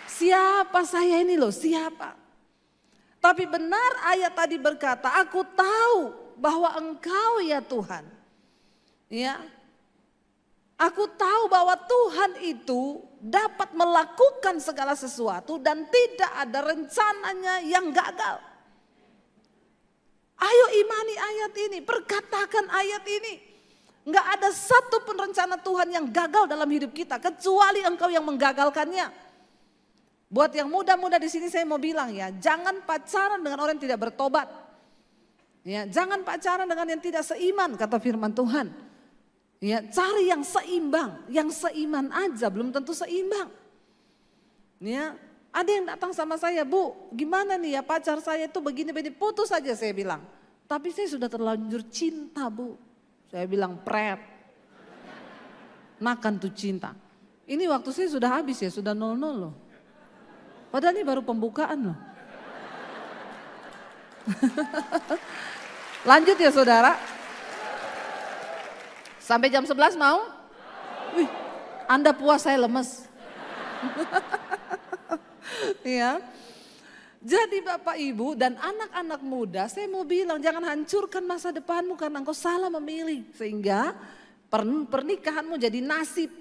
siapa saya ini loh, siapa? Tapi benar ayat tadi berkata, aku tahu bahwa Engkau ya Tuhan. Ya. Aku tahu bahwa Tuhan itu dapat melakukan segala sesuatu dan tidak ada rencananya yang gagal. Ayo imani ayat ini, perkatakan ayat ini. Enggak ada satu pun rencana Tuhan yang gagal dalam hidup kita kecuali engkau yang menggagalkannya. Buat yang muda-muda di sini saya mau bilang ya, jangan pacaran dengan orang yang tidak bertobat. Ya, jangan pacaran dengan yang tidak seiman kata firman Tuhan. Ya, cari yang seimbang, yang seiman aja belum tentu seimbang. Ya, ada yang datang sama saya, Bu, gimana nih ya pacar saya itu begini-begini, putus saja saya bilang. Tapi saya sudah terlanjur cinta, Bu. Saya bilang pret. Makan tuh cinta. Ini waktu saya sudah habis ya, sudah 00 loh. Padahal ini baru pembukaan loh. Lanjut ya saudara. Sampai jam 11 mau? Wih, Anda puas, saya lemes. Ya. Jadi Bapak Ibu dan anak-anak muda, saya mau bilang jangan hancurkan masa depanmu karena engkau salah memilih. Sehingga pernikahanmu jadi nasib.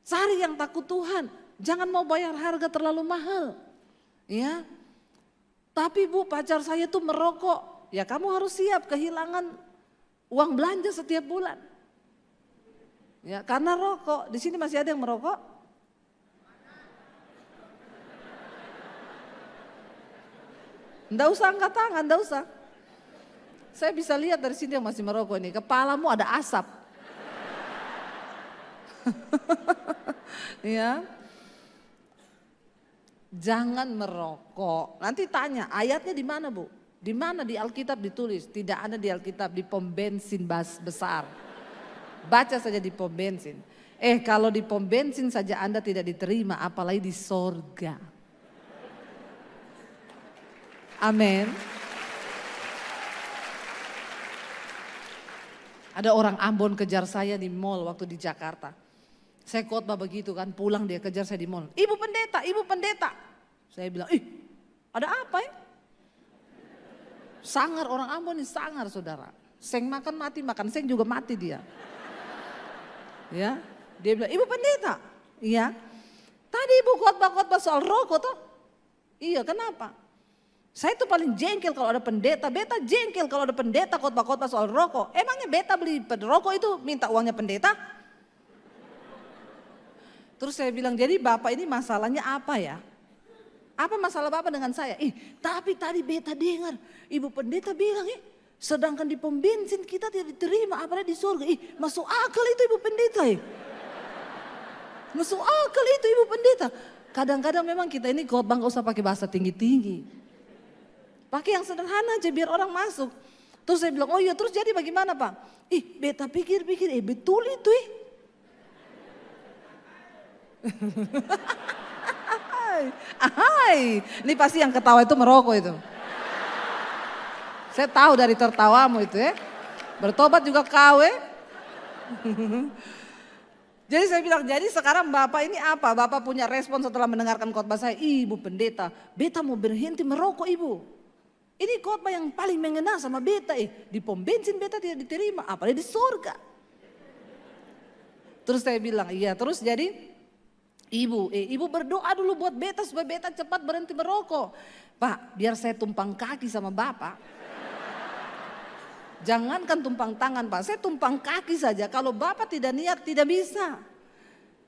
Cari yang takut Tuhan. Jangan mau bayar harga terlalu mahal. Ya. Tapi Bu, pacar saya tuh merokok. Ya kamu harus siap kehilangan uang belanja setiap bulan. Ya, karena rokok. Di sini masih ada yang merokok? Enggak usah angkat tangan, enggak usah. Saya bisa lihat dari sini yang masih merokok ini. Kepalamu ada asap. Ya. Jangan merokok. Nanti tanya, ayatnya di mana, Bu? Di mana di Alkitab ditulis? Tidak ada di Alkitab, di pom bensin besar. Baca saja di pom bensin. Kalau di pom bensin saja Anda tidak diterima, apalagi di sorga. Amin. Ada orang Ambon kejar saya di mall waktu di Jakarta. Saya khotbah begitu kan, pulang dia kejar saya di mall. Ibu pendeta, ibu pendeta. Saya bilang, ada apa ya? Sangar, orang Ambon ini sangar saudara. Seng makan mati, makan seng juga mati dia. Ya, dia bilang, ibu pendeta. Iya, tadi ibu khotbah soal rokok tuh. Iya, kenapa? Saya tuh paling jengkel kalau ada pendeta. Beta jengkel kalau ada pendeta khotbah soal rokok. Emangnya beta beli rokok itu minta uangnya pendeta? Terus saya bilang, jadi Bapak ini masalahnya apa ya? Apa masalah Bapak dengan saya? Tapi tadi beta dengar ibu pendeta bilang, sedangkan di pom bensin kita tidak diterima, apalagi di surga. Masuk akal itu ibu pendeta. Masuk akal itu ibu pendeta. Kadang-kadang memang kita ini khotbah gak usah pakai bahasa tinggi-tinggi. Pakai yang sederhana aja biar orang masuk. Terus saya bilang, oh iya terus jadi bagaimana Pak? Beta pikir-pikir, betul itu ini pasti yang ketawa itu merokok itu. Saya tahu dari tertawamu itu ya. Bertobat juga kau Jadi saya bilang, jadi sekarang Bapak ini apa? Bapak punya respon setelah mendengarkan khotbah saya. Ibu pendeta, beta mau berhenti merokok ibu. Ini khotbah yang paling mengena sama beta. Di pom bensin beta tidak diterima, apalagi di surga. Terus saya bilang, iya terus jadi Ibu berdoa dulu buat beta supaya beta cepat berhenti merokok. Pak, biar saya tumpang kaki sama Bapak. Jangankan tumpang tangan Pak, saya tumpang kaki saja. Kalau Bapak tidak niat tidak bisa.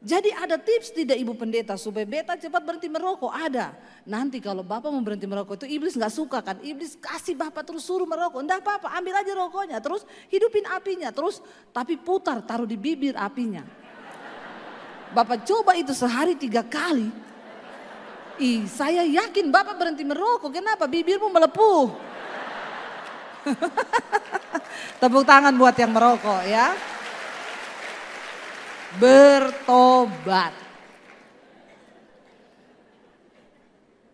Jadi ada tips tidak Ibu pendeta supaya beta cepat berhenti merokok? Ada. Nanti kalau Bapak mau berhenti merokok itu iblis gak suka kan. Iblis kasih Bapak terus suruh merokok. Enggak apa-apa, ambil aja rokoknya. Terus hidupin apinya. Terus tapi putar, taruh di bibir apinya. Bapak coba itu sehari 3 kali. Saya yakin Bapak berhenti merokok. Kenapa? Bibirmu melepuh. Tepuk tangan buat yang merokok ya. Bertobat.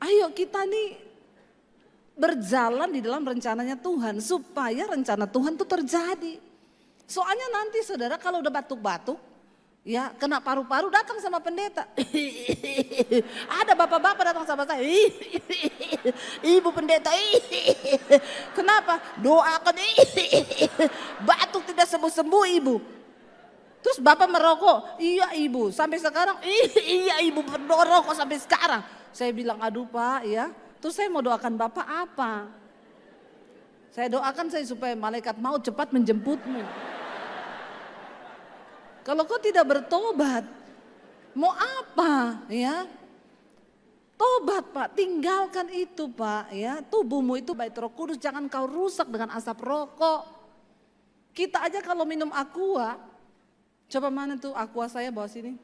Ayo kita nih berjalan di dalam rencananya Tuhan. Supaya rencana Tuhan itu terjadi. Soalnya nanti saudara kalau udah batuk-batuk. Ya, kena paru-paru datang sama pendeta. Ada bapak-bapak datang sama saya. Ibu pendeta. Kenapa? Doakan. Batuk tidak sembuh-sembuh ibu. Terus bapak merokok. Iya ibu, sampai sekarang. Iya ibu merokok sampai sekarang. Saya bilang, aduh pak ya. Terus saya mau doakan bapak apa? Saya doakan saya supaya malaikat maut cepat menjemputmu. Kalau kau tidak bertobat, mau apa ya? Tobat pak, tinggalkan itu pak ya. Tubuhmu itu bait Roh Kudus, jangan kau rusak dengan asap rokok. Kita aja kalau minum aqua, coba mana tuh aqua saya bawa sini.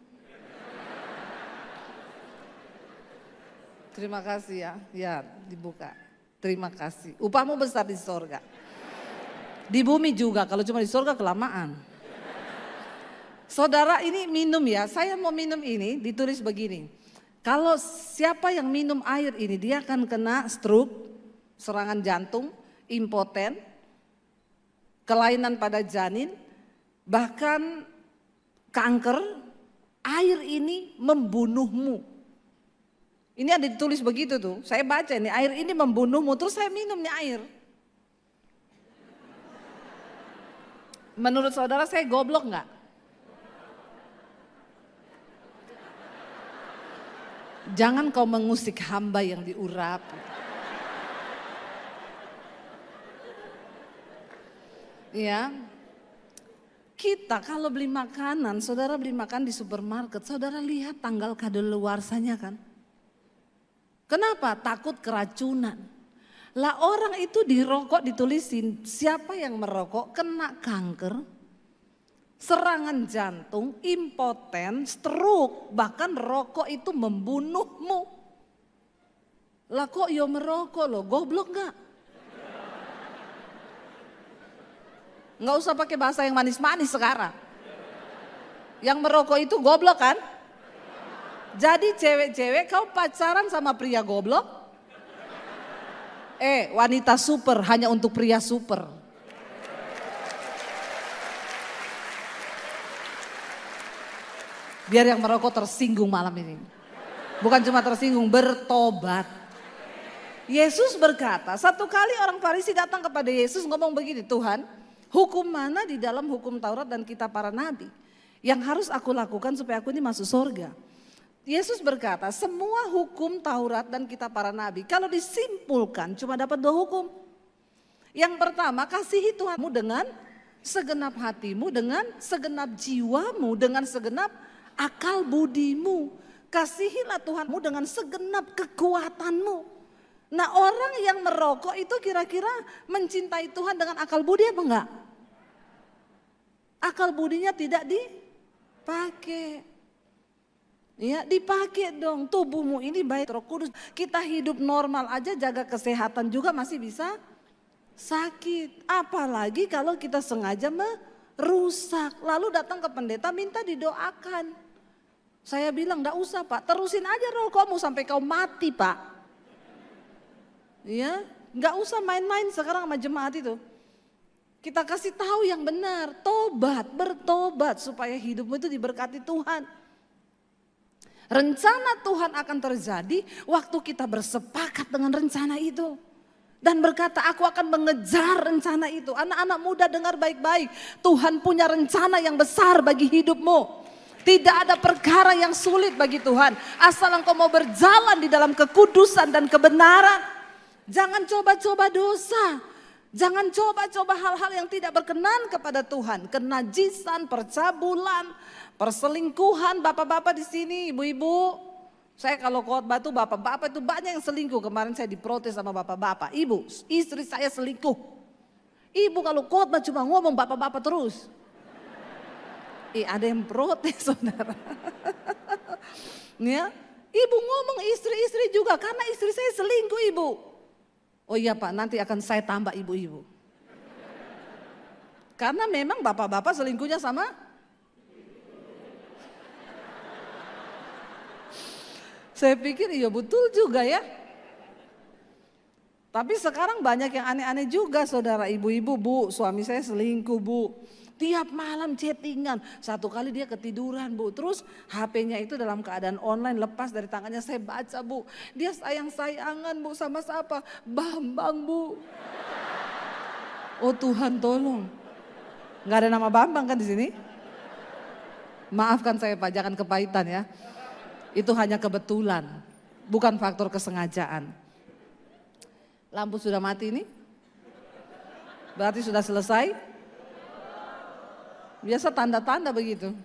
Terima kasih ya, ya dibuka. Terima kasih, upahmu besar di sorga. Di bumi juga, kalau cuma di sorga kelamaan. Saudara ini minum ya, saya mau minum ini ditulis begini. Kalau siapa yang minum air ini dia akan kena stroke, serangan jantung, impoten, kelainan pada janin, bahkan kanker. Air ini membunuhmu. Ini ada ditulis begitu tuh, saya baca ini air ini membunuhmu, terus saya minumnya air. Menurut saudara saya goblok enggak? Jangan kau mengusik hamba yang diurapi. Ya, kita kalau beli makanan, saudara beli makan di supermarket, saudara lihat tanggal kadaluarsanya kan? Kenapa? Takut keracunan. Lah orang itu dirokok ditulisin, siapa yang merokok kena kanker, serangan jantung, impoten, stroke, bahkan rokok itu membunuhmu. Lah kok yo merokok loh, goblok gak? Nggak usah pakai bahasa yang manis-manis sekarang. Yang merokok itu goblok kan? Jadi cewek-cewek kau pacaran sama pria goblok? Wanita super hanya untuk pria super. Biar yang merokok tersinggung malam ini. Bukan cuma tersinggung, bertobat. Yesus berkata, satu kali orang Farisi datang kepada Yesus ngomong begini, Tuhan, hukum mana di dalam hukum Taurat dan kitab para nabi yang harus aku lakukan supaya aku ini masuk surga? Yesus berkata, semua hukum Taurat dan kitab para nabi kalau disimpulkan cuma dapat 2 hukum. Yang pertama, kasihi Tuhanmu dengan segenap hatimu, dengan segenap jiwamu, dengan segenap akal budimu. Kasihilah Tuhanmu dengan segenap kekuatanmu. Nah orang yang merokok itu kira-kira mencintai Tuhan dengan akal budi apa enggak? Akal budinya tidak dipakai. Ya dipakai dong, tubuhmu ini bait Roh Kudus. Kita hidup normal aja jaga kesehatan juga masih bisa sakit. Apalagi kalau kita sengaja merusak. Lalu datang ke pendeta minta didoakan. Saya bilang enggak usah pak, terusin aja rokokmu sampai kau mati pak. Ya, enggak usah main-main sekarang sama jemaat itu. Kita kasih tahu yang benar, tobat, bertobat supaya hidupmu itu diberkati Tuhan. Rencana Tuhan akan terjadi waktu kita bersepakat dengan rencana itu. Dan berkata aku akan mengejar rencana itu. Anak-anak muda dengar baik-baik. Tuhan punya rencana yang besar bagi hidupmu. Tidak ada perkara yang sulit bagi Tuhan. Asal engkau mau berjalan di dalam kekudusan dan kebenaran. Jangan coba-coba dosa. Jangan coba-coba hal-hal yang tidak berkenan kepada Tuhan. Kenajisan, percabulan, perselingkuhan. Bapak-bapak di sini, ibu-ibu. Saya kalau khotbah tuh bapak-bapak itu banyak yang selingkuh. Kemarin saya diprotes sama bapak-bapak. Ibu, istri saya selingkuh. Ibu kalau khotbah cuma ngomong bapak-bapak terus. Ada yang protes saudara. Ya, ibu ngomong istri-istri juga karena istri saya selingkuh ibu. Oh iya pak, nanti akan saya tambah ibu-ibu. Karena memang bapak-bapak selingkuhnya sama. Saya pikir iya betul juga ya. Tapi sekarang banyak yang aneh-aneh juga saudara, ibu-ibu, bu suami saya selingkuh bu. Tiap malam chattingan. Satu kali dia ketiduran Bu. Terus HP-nya itu dalam keadaan online lepas dari tangannya. Saya baca Bu. Dia sayang-sayangan Bu sama siapa? Bambang Bu. Oh Tuhan tolong. Gak ada nama Bambang kan di sini? Maafkan saya Pak, jangan kepahitan ya. Itu hanya kebetulan. Bukan faktor kesengajaan. Lampu sudah mati ini? Berarti sudah selesai? Biasa tanda-tanda begitu.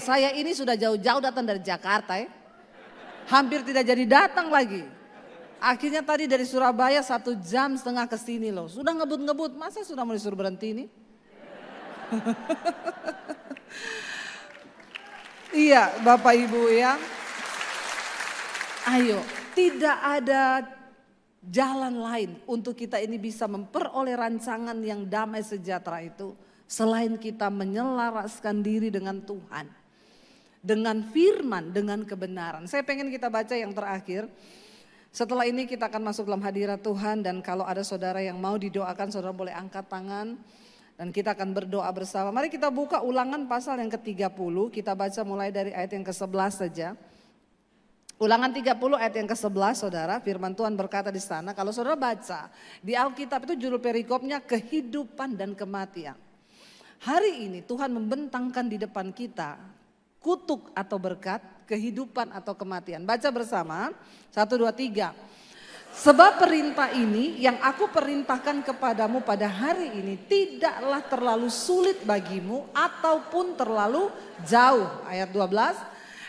Saya ini sudah jauh-jauh datang dari Jakarta ya. Hampir tidak jadi datang lagi. Akhirnya tadi dari Surabaya 1,5 jam ke sini loh. Sudah ngebut-ngebut, masa sudah mau disuruh berhenti ini? Iya Bapak Ibu ya. Ayo, tidak ada jalan lain untuk kita ini bisa memperoleh rancangan yang damai sejahtera itu. Selain kita menyelaraskan diri dengan Tuhan. Dengan firman, dengan kebenaran. Saya pengen kita baca yang terakhir. Setelah ini kita akan masuk dalam hadirat Tuhan. Dan kalau ada saudara yang mau didoakan, saudara boleh angkat tangan. Dan kita akan berdoa bersama. Mari kita buka Ulangan pasal yang ke-30. Kita baca mulai dari ayat yang ke-11 saja. Ulangan 30 ayat yang ke-11 saudara. Firman Tuhan berkata di sana. Kalau saudara baca di Alkitab itu judul perikopnya kehidupan dan kematian. Hari ini Tuhan membentangkan di depan kita kutuk atau berkat, kehidupan atau kematian. Baca bersama, 1, 2, 3. Sebab perintah ini yang aku perintahkan kepadamu pada hari ini tidaklah terlalu sulit bagimu ataupun terlalu jauh. Ayat 12,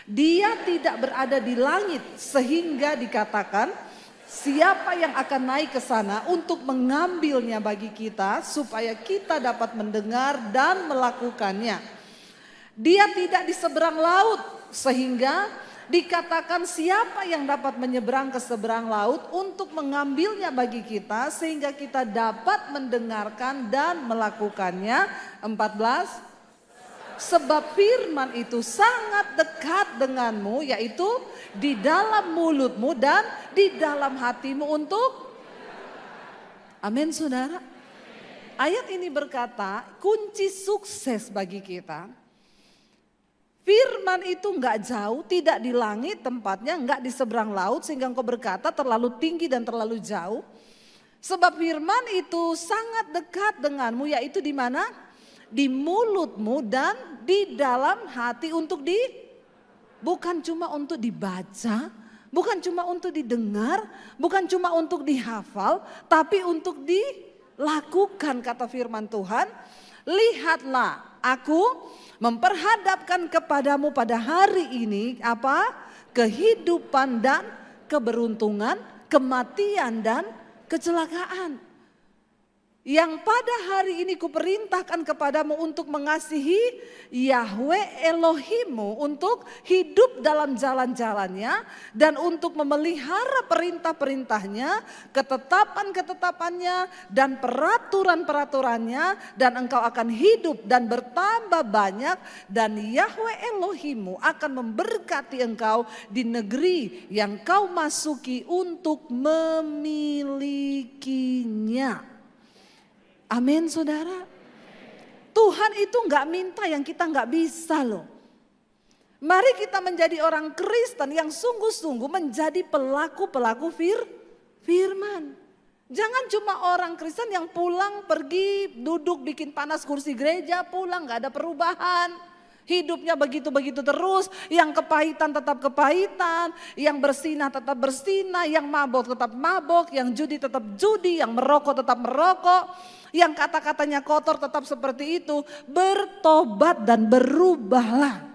dia tidak berada di langit sehingga dikatakan siapa yang akan naik ke sana untuk mengambilnya bagi kita supaya kita dapat mendengar dan melakukannya. Dia tidak di seberang laut sehingga dikatakan siapa yang dapat menyeberang ke seberang laut untuk mengambilnya bagi kita sehingga kita dapat mendengarkan dan melakukannya. 14. Sebab firman itu sangat dekat denganmu, yaitu di dalam mulutmu dan di dalam hatimu untuk. Amin saudara. Ayat ini berkata kunci sukses bagi kita. Firman itu enggak jauh, tidak di langit tempatnya, enggak di seberang laut sehingga engkau berkata terlalu tinggi dan terlalu jauh. Sebab firman itu sangat dekat denganmu, yaitu di mana? Di mulutmu dan di dalam hati untuk bukan cuma untuk dibaca, bukan cuma untuk didengar, bukan cuma untuk dihafal, tapi untuk dilakukan kata firman Tuhan. Lihatlah aku memperhadapkan kepadamu pada hari ini apa? Kehidupan dan keberuntungan, kematian dan kecelakaan. Yang pada hari ini kuperintahkan kepadamu untuk mengasihi Yahweh Elohimmu, untuk hidup dalam jalan-jalannya dan untuk memelihara perintah-perintahnya, ketetapan-ketetapannya dan peraturan-peraturannya, dan engkau akan hidup dan bertambah banyak, dan Yahweh Elohimmu akan memberkati engkau di negeri yang kau masuki untuk memilikinya. Amin saudara. Tuhan itu enggak minta yang kita enggak bisa loh. Mari kita menjadi orang Kristen yang sungguh-sungguh menjadi pelaku-pelaku firman. Jangan cuma orang Kristen yang pulang pergi duduk bikin panas kursi gereja, pulang enggak ada perubahan. Hidupnya begitu-begitu terus, yang kepahitan tetap kepahitan, yang bersinah tetap bersinah, yang mabok tetap mabok, yang judi tetap judi, yang merokok tetap merokok, yang kata-katanya kotor tetap seperti itu. Bertobat dan berubahlah.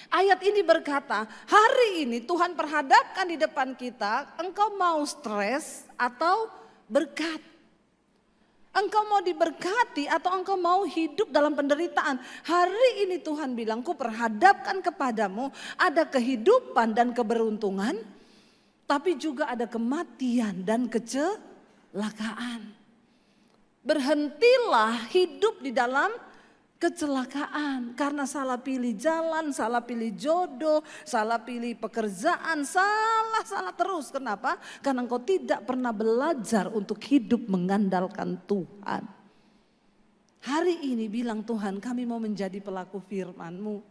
Ayat ini berkata, hari ini Tuhan perhadapkan di depan kita, engkau mau stres atau berkat? Engkau mau diberkati atau engkau mau hidup dalam penderitaan? Hari ini Tuhan bilang, ku perhadapkan kepadamu ada kehidupan dan keberuntungan, tapi juga ada kematian dan kecelakaan. Berhentilah hidup di dalam kecelakaan karena salah pilih jalan, salah pilih jodoh, salah pilih pekerjaan, salah terus. Kenapa? Karena engkau tidak pernah belajar untuk hidup mengandalkan Tuhan. Hari ini bilang Tuhan, kami mau menjadi pelaku firman-Mu.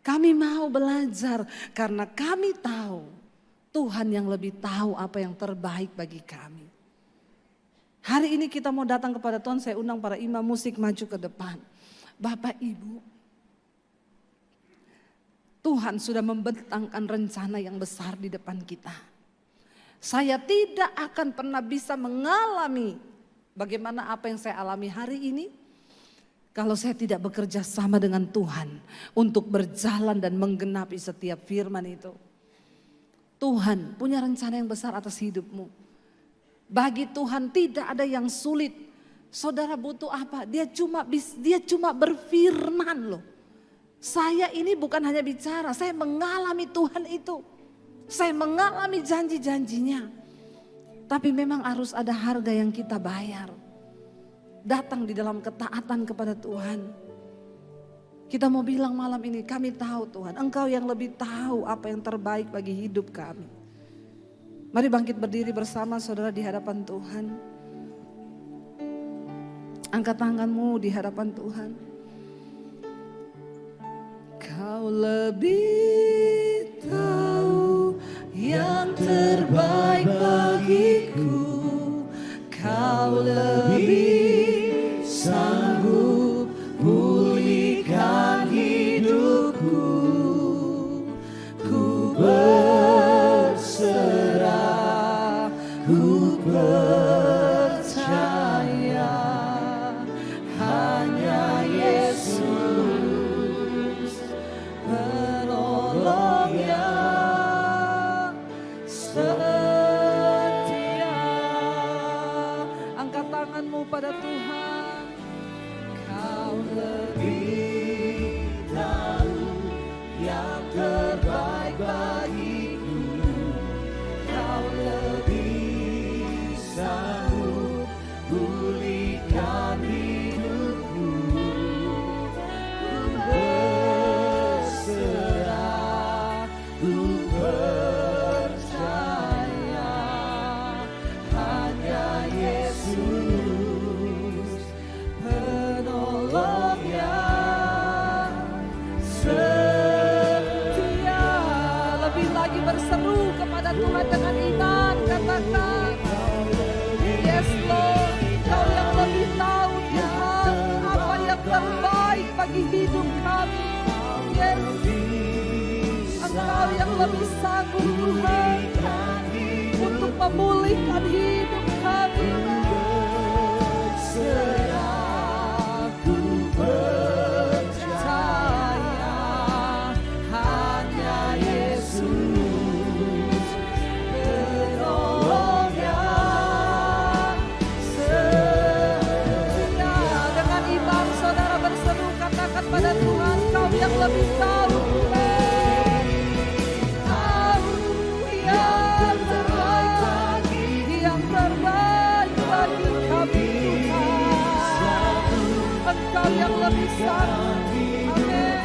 Kami mau belajar karena kami tahu Tuhan yang lebih tahu apa yang terbaik bagi kami. Hari ini kita mau datang kepada Tuhan, saya undang para imam musik maju ke depan. Bapak Ibu, Tuhan sudah membentangkan rencana yang besar di depan kita. Saya tidak akan pernah bisa mengalami bagaimana apa yang saya alami hari ini kalau saya tidak bekerja sama dengan Tuhan untuk berjalan dan menggenapi setiap firman itu. Tuhan punya rencana yang besar atas hidupmu. Bagi Tuhan tidak ada yang sulit. Saudara butuh apa? Dia cuma berfirman loh. Saya ini bukan hanya bicara, saya mengalami Tuhan itu. Saya mengalami janji-janjinya. Tapi memang harus ada harga yang kita bayar. Datang di dalam ketaatan kepada Tuhan. Kita mau bilang malam ini, kami tahu Tuhan, Engkau yang lebih tahu apa yang terbaik bagi hidup kami. Mari bangkit berdiri bersama saudara di hadapan Tuhan. Angkat tanganmu di hadapan Tuhan. Kau lebih tahu yang terbaik bagiku. Kau lebih sanggup pulihkan hidupku. Ku berserah, ku percaya hanya Yesus penolong yang setia. Angkat tanganmu pada Tuhan. Kau lebih tahu yang terbaik bagiku. Kau lebih sanggup pulihkan hidupku. Ku berserah, ku percaya hanya Yesus penolong yang setia. Lebih lagi berseru kepada Tuhan dengan iman, katakan yes Lord, Kau yang lebih tahu Tuhan apa yang terbaik bagi hidup kami. Yes, Engkau yang lebih sanggup Tuhan untuk memulihkan hidup kami. Serah, ku percaya hanya Yesus penolong yang setia. Dengan iman saudara berseru, katakan pada Tuhan, Kau yang lebih tahu Tuhan. Tahu yang terbaik bagi kami Tuhan. Engkau yang lebih sanggup. Amin.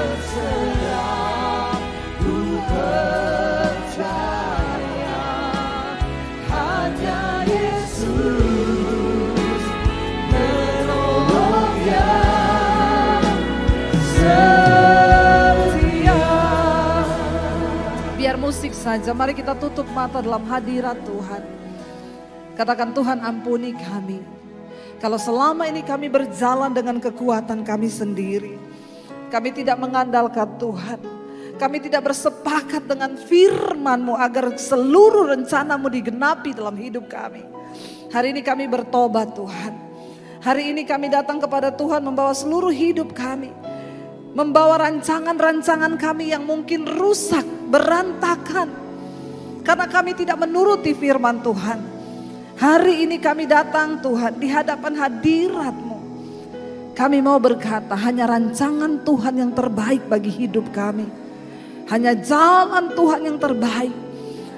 Berserah, ku percaya hanya Yesus penolong yang setia. Biar musik saja, mari kita tutup mata dalam hadirat Tuhan. Katakan, Tuhan ampuni kami. Kalau selama ini kami berjalan dengan kekuatan kami sendiri. Kami tidak mengandalkan Tuhan. Kami tidak bersepakat dengan firman-Mu agar seluruh rencana-Mu digenapi dalam hidup kami. Hari ini kami bertobat Tuhan. Hari ini kami datang kepada Tuhan membawa seluruh hidup kami. Membawa rancangan-rancangan kami yang mungkin rusak, berantakan. Karena kami tidak menuruti firman Tuhan. Hari ini kami datang Tuhan di hadapan hadirat-Mu. Kami mau berkata hanya rancangan Tuhan yang terbaik bagi hidup kami. Hanya jalan Tuhan yang terbaik.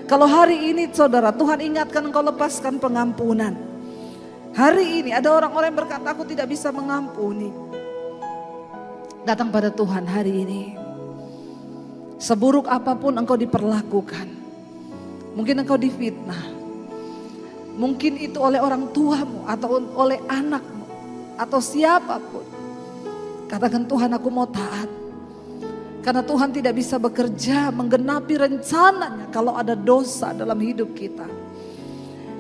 Kalau hari ini saudara Tuhan ingatkan engkau lepaskan pengampunan. Hari ini ada orang-orang yang berkata aku tidak bisa mengampuni. Datang pada Tuhan hari ini. Seburuk apapun engkau diperlakukan. Mungkin engkau difitnah. Mungkin itu oleh orang tuamu atau oleh anakmu atau siapapun. Katakan, Tuhan, aku mau taat. Karena Tuhan tidak bisa bekerja menggenapi rencananya kalau ada dosa dalam hidup kita.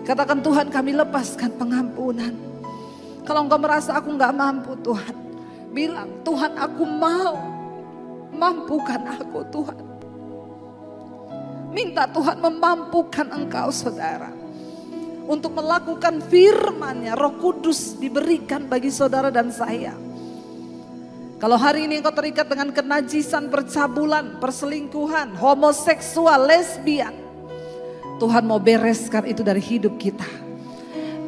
Katakan, Tuhan, kami lepaskan pengampunan. Kalau engkau merasa aku gak mampu, Tuhan, bilang, Tuhan, aku mau. Mampukan aku, Tuhan. Minta Tuhan memampukan engkau, saudara, untuk melakukan firman-Nya. Roh Kudus diberikan bagi saudara dan saya. Kalau hari ini engkau terikat dengan kenajisan, percabulan, perselingkuhan, homoseksual, lesbian, Tuhan mau bereskan itu dari hidup kita.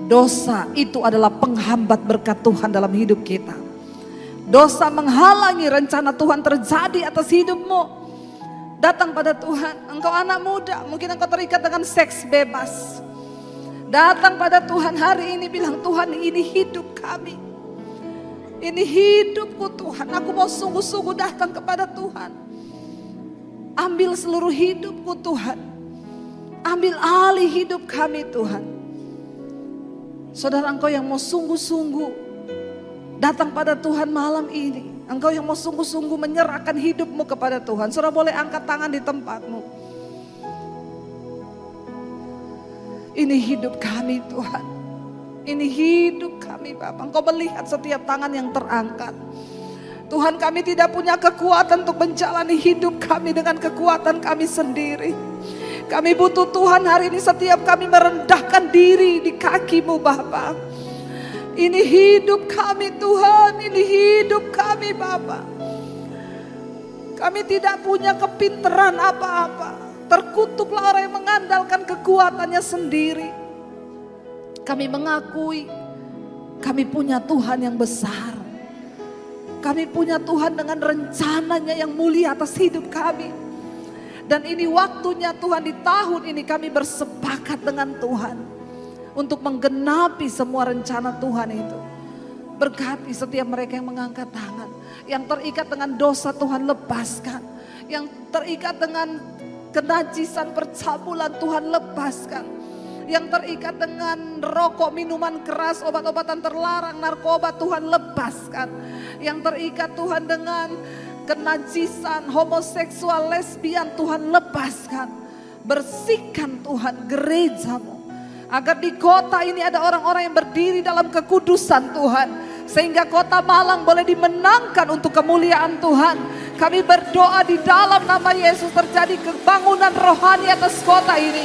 Dosa itu adalah penghambat berkat Tuhan dalam hidup kita. Dosa menghalangi rencana Tuhan terjadi atas hidupmu. Datang pada Tuhan. Engkau anak muda, mungkin engkau terikat dengan seks bebas. Datang pada Tuhan hari ini, bilang, Tuhan, ini hidup kami. Ini hidupku, Tuhan. Aku mau sungguh-sungguh datang kepada Tuhan. Ambil seluruh hidupku, Tuhan. Ambil alih hidup kami, Tuhan. Saudara, engkau yang mau sungguh-sungguh datang pada Tuhan malam ini. Engkau yang mau sungguh-sungguh menyerahkan hidupmu kepada Tuhan. Saudara boleh angkat tangan di tempatmu. Ini hidup kami, Tuhan. Ini hidup kami, Bapak. Engkau melihat setiap tangan yang terangkat. Tuhan, kami tidak punya kekuatan untuk menjalani hidup kami dengan kekuatan kami sendiri. Kami butuh Tuhan hari ini, setiap kami merendahkan diri di kaki-Mu, Bapak. Ini hidup kami, Tuhan. Ini hidup kami, Bapak. Kami tidak punya kepintaran apa-apa. Terkutuklah orang yang mengandalkan kekuatannya sendiri. Kami mengakui kami punya Tuhan yang besar. Kami punya Tuhan dengan rencananya yang mulia atas hidup kami. Dan ini waktunya Tuhan, di tahun ini kami bersepakat dengan Tuhan untuk menggenapi semua rencana Tuhan itu. Berkati setiap mereka yang mengangkat tangan. Yang terikat dengan dosa, Tuhan lepaskan. Yang terikat dengan kenajisan, percabulan, Tuhan lepaskan. Yang terikat dengan rokok, minuman keras, obat-obatan terlarang, narkoba, Tuhan lepaskan. Yang terikat, Tuhan, dengan kenajisan, homoseksual, lesbian, Tuhan lepaskan. Bersihkan, Tuhan, gereja-Mu. Agar di kota ini ada orang-orang yang berdiri dalam kekudusan, Tuhan. Sehingga kota Malang boleh dimenangkan untuk kemuliaan Tuhan. Kami berdoa di dalam nama Yesus, terjadi kebangunan rohani atas kota ini.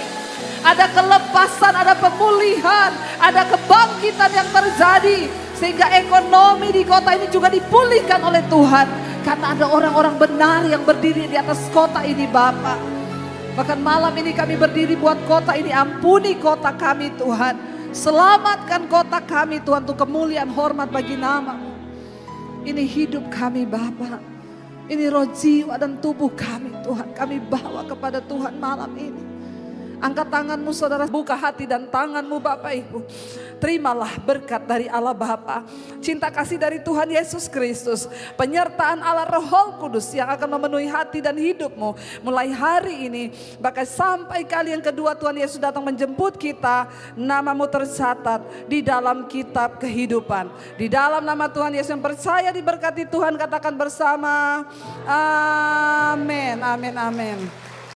Ada kelepasan, ada pemulihan, ada kebangkitan yang terjadi. Sehingga ekonomi di kota ini juga dipulihkan oleh Tuhan. Karena ada orang-orang benar yang berdiri di atas kota ini, Bapak. Bahkan malam ini kami berdiri buat kota ini. Ampuni kota kami, Tuhan. Selamatkan kota kami, Tuhan, untuk kemuliaan hormat bagi nama-Mu. Ini hidup kami, Bapak. Ini roh, jiwa, dan tubuh kami, Tuhan. Kami bawa kepada Tuhan malam ini. Angkat tanganmu, saudara, buka hati dan tanganmu, Bapak Ibu. Terimalah berkat dari Allah Bapa, cinta kasih dari Tuhan Yesus Kristus, penyertaan Allah Roh Kudus yang akan memenuhi hati dan hidupmu mulai hari ini. Bahkan sampai kali yang kedua Tuhan Yesus datang menjemput kita, namamu tercatat di dalam kitab kehidupan. Di dalam nama Tuhan Yesus yang percaya diberkati Tuhan, katakan bersama, amin, amin, amin.